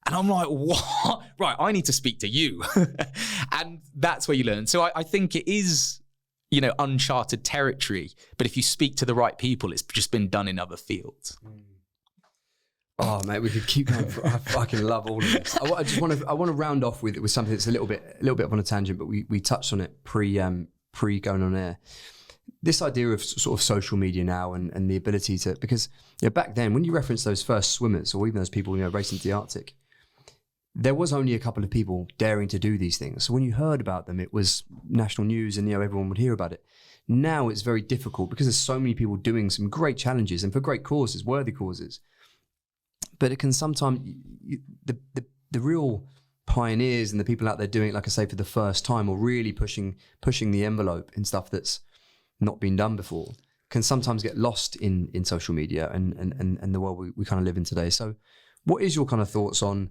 And I'm like, what? Right, I need to speak to you. And that's where you learn. So I think it is, uncharted territory. But if you speak to the right people, it's just been done in other fields. Oh, mate, we could keep going. I fucking love all of this. I want to round off with something that's a little bit on a tangent, but we touched on it pre going on air. This idea of sort of social media now and the ability to, because back then when you reference those first swimmers or even those people racing to the Arctic, there was only a couple of people daring to do these things. So when you heard about them, it was national news and everyone would hear about it. Now it's very difficult because there's so many people doing some great challenges and for great causes, worthy causes. But it can sometimes, the real pioneers and the people out there doing it, like I say, for the first time or really pushing the envelope in stuff that's not been done before, can sometimes get lost in social media and the world we kind of live in today. So what is your kind of thoughts on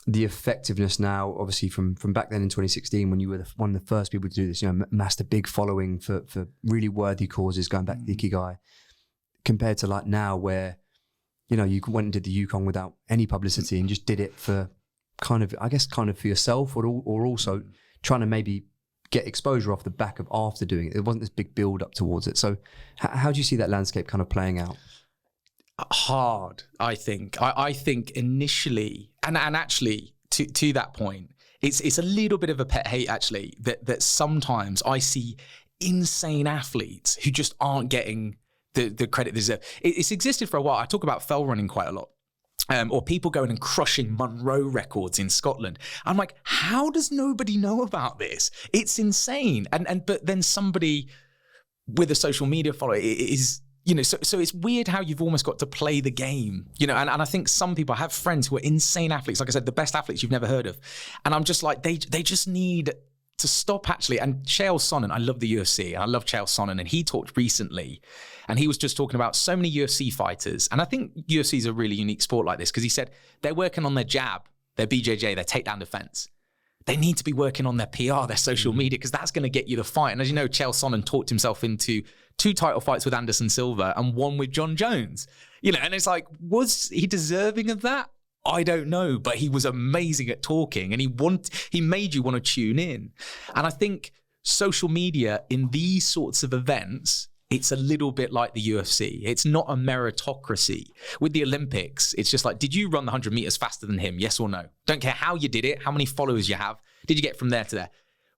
the effectiveness now, obviously from back then in 2016 when you were one of the first people to do this, amassed a big following for really worthy causes, going back to the IGA, compared to like now where, you went and did the Yukon without any publicity and just did it for kind of for yourself or also trying to maybe get exposure off the back of after doing it. It wasn't this big build up towards it. So how do you see that landscape kind of playing out? Hard, I think. I think initially, and actually to that point, it's a little bit of a pet hate actually, that sometimes I see insane athletes who just aren't getting the credit they deserve. It's existed for a while. I talk about fell running quite a lot. Or people going and crushing Munro records in Scotland. I'm like, how does nobody know about this? It's insane. But then somebody with a social media follower is, so it's weird how you've almost got to play the game, and I think some people have friends who are insane athletes, like I said, the best athletes you've never heard of. And I'm just like, they just need to stop actually. And Chael Sonnen, I love the UFC, and I love Chael Sonnen, and he talked recently, and he was just talking about so many UFC fighters. And I think UFC is a really unique sport like this, because he said they're working on their jab, their BJJ, their takedown defense. They need to be working on their PR, their social media, because that's going to get you the fight. And as you know, Chael Sonnen talked himself into 2 title fights with Anderson Silva and 1 with John Jones. And it's like, was he deserving of that? I don't know, but he was amazing at talking, and he made you want to tune in. And I think social media in these sorts of events, it's a little bit like the UFC. It's not a meritocracy. With the Olympics, it's just like, did you run the 100 meters faster than him? Yes or no? Don't care how you did it, how many followers you have. Did you get from there to there?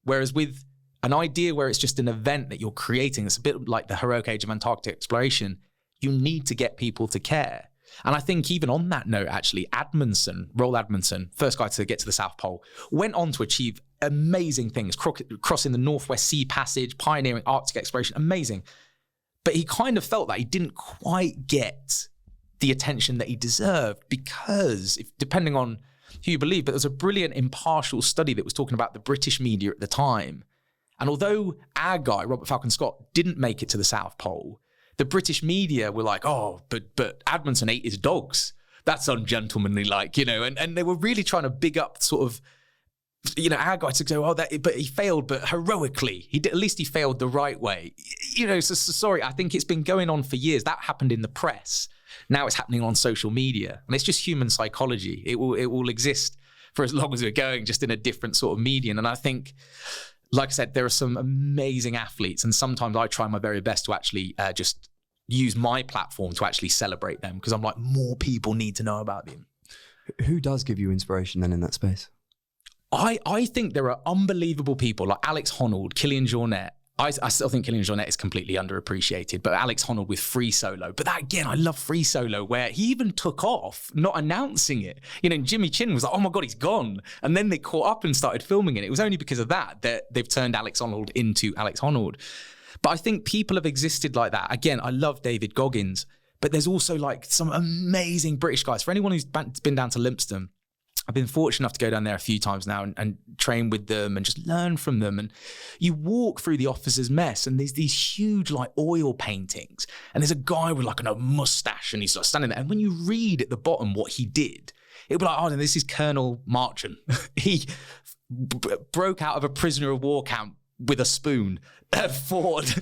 Whereas with an idea where it's just an event that you're creating, it's a bit like the heroic age of Antarctic exploration, you need to get people to care. And I think even on that note, actually, Roald Amundsen, first guy to get to the South Pole, went on to achieve amazing things, crossing the Northwest Sea Passage, pioneering Arctic exploration, amazing. But he kind of felt that he didn't quite get the attention that he deserved, because depending on who you believe, but there's a brilliant impartial study that was talking about the British media at the time. And although our guy, Robert Falcon Scott, didn't make it to the South Pole, the British media were like, oh, but Adamson ate his dogs. That's ungentlemanly, like, you know, and they were really trying to big up sort of, you know, our guy to go, oh, but he failed, but heroically. At least he failed the right way. You know, so sorry, I think it's been going on for years. That happened in the press. Now it's happening on social media. And it's just human psychology. It will exist for as long as we're going, just in a different sort of medium. And I think, like I said, there are some amazing athletes. And sometimes I try my very best to actually just use my platform to actually celebrate them, because I'm like, more people need to know about them. Who does give you inspiration then in that space? I think there are unbelievable people like Alex Honnold, Kilian Jornet. I still think Kilian Jornet is completely underappreciated, but Alex Honnold with free solo. But that, again, I love free solo, where he even took off, not announcing it. You know, Jimmy Chin was like, oh my God, he's gone. And then they caught up and started filming it. It was only because of that they've turned Alex Honnold into Alex Honnold. But I think people have existed like that. Again, I love David Goggins, but there's also like some amazing British guys. For anyone who's been down to Lympstone, I've been fortunate enough to go down there a few times now and train with them and just learn from them. And you walk through the officers' mess and there's these huge like oil paintings. And there's a guy with like a mustache and he's like standing there. And when you read at the bottom what he did, it'll be like, oh, no, this is Colonel Marchon. He broke out of a prisoner of war camp with a spoon, fought,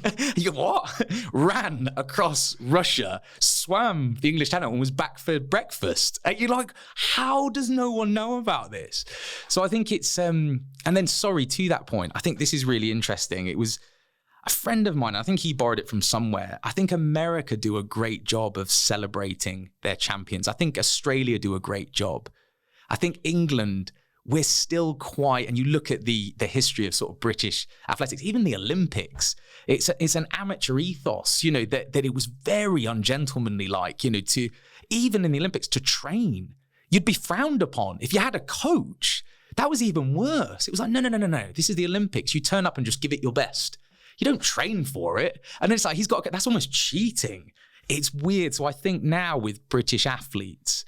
ran across Russia, swam the English Channel and was back for breakfast. And you're like, how does no one know about this? So I think it's, and then sorry, to that point, I think this is really interesting. It was a friend of mine, I think he borrowed it from somewhere. I think America do a great job of celebrating their champions. I think Australia do a great job. I think England, we're still quite, and you look at the history of sort of British athletics, even the Olympics, it's an amateur ethos, you know, that it was very ungentlemanly, like, you know, to, even in the Olympics, to train, you'd be frowned upon. If you had a coach, that was even worse. It was like, no, this is the Olympics. You turn up and just give it your best. You don't train for it. And it's like, that's almost cheating. It's weird. So I think now with British athletes,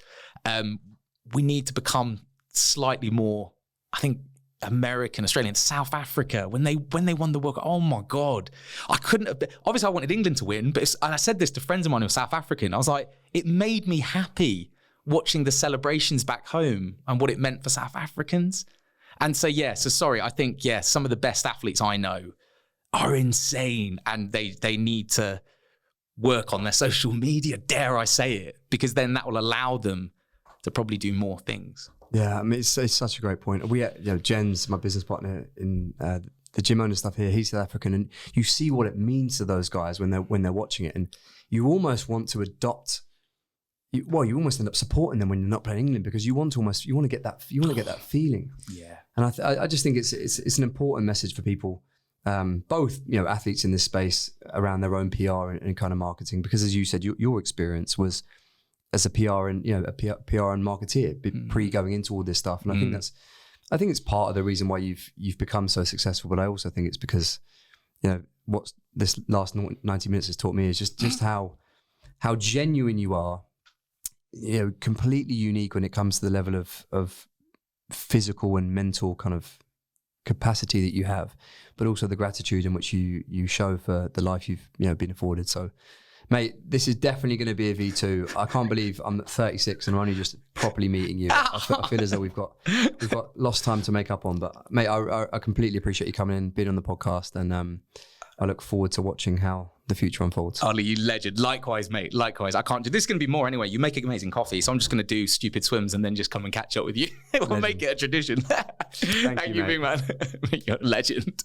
we need to become slightly more, I think, American, Australian, South Africa, when they won the World Cup, oh my God, I couldn't have, obviously I wanted England to win, but and I said this to friends of mine who were South African, I was like, it made me happy watching the celebrations back home and what it meant for South Africans. And so, sorry, I think, some of the best athletes I know are insane and they need to work on their social media, dare I say it, because then that will allow them to probably do more things. Yeah, I mean, it's such a great point. Jen's my business partner in the gym owner stuff here. He's South African, and you see what it means to those guys when they're watching it, and you almost want to adopt. You almost end up supporting them when you're not playing England, because you want to get that feeling. Yeah, and I just think it's an important message for people, both athletes in this space around their own PR and kind of marketing, because as you said, your experience was as a PR and PR and marketeer pre going into all this stuff, and I think it's part of the reason why you've become so successful. But I also think it's because what this last 90 minutes has taught me is just how genuine you are, completely unique when it comes to the level of physical and mental kind of capacity that you have, but also the gratitude in which you show for the life you've been afforded. So, mate, this is definitely going to be a V2. I can't believe I'm 36 and I'm only just properly meeting you. I feel as though we've got lost time to make up on. But mate, I completely appreciate you coming in, being on the podcast, and I look forward to watching how the future unfolds. Ollie, you legend. Likewise, mate. Likewise. I can't do this. Is going to be more anyway. You make amazing coffee, so I'm just going to do stupid swims and then just come and catch up with you. We'll make it a tradition. Thank you, big man. You're a legend.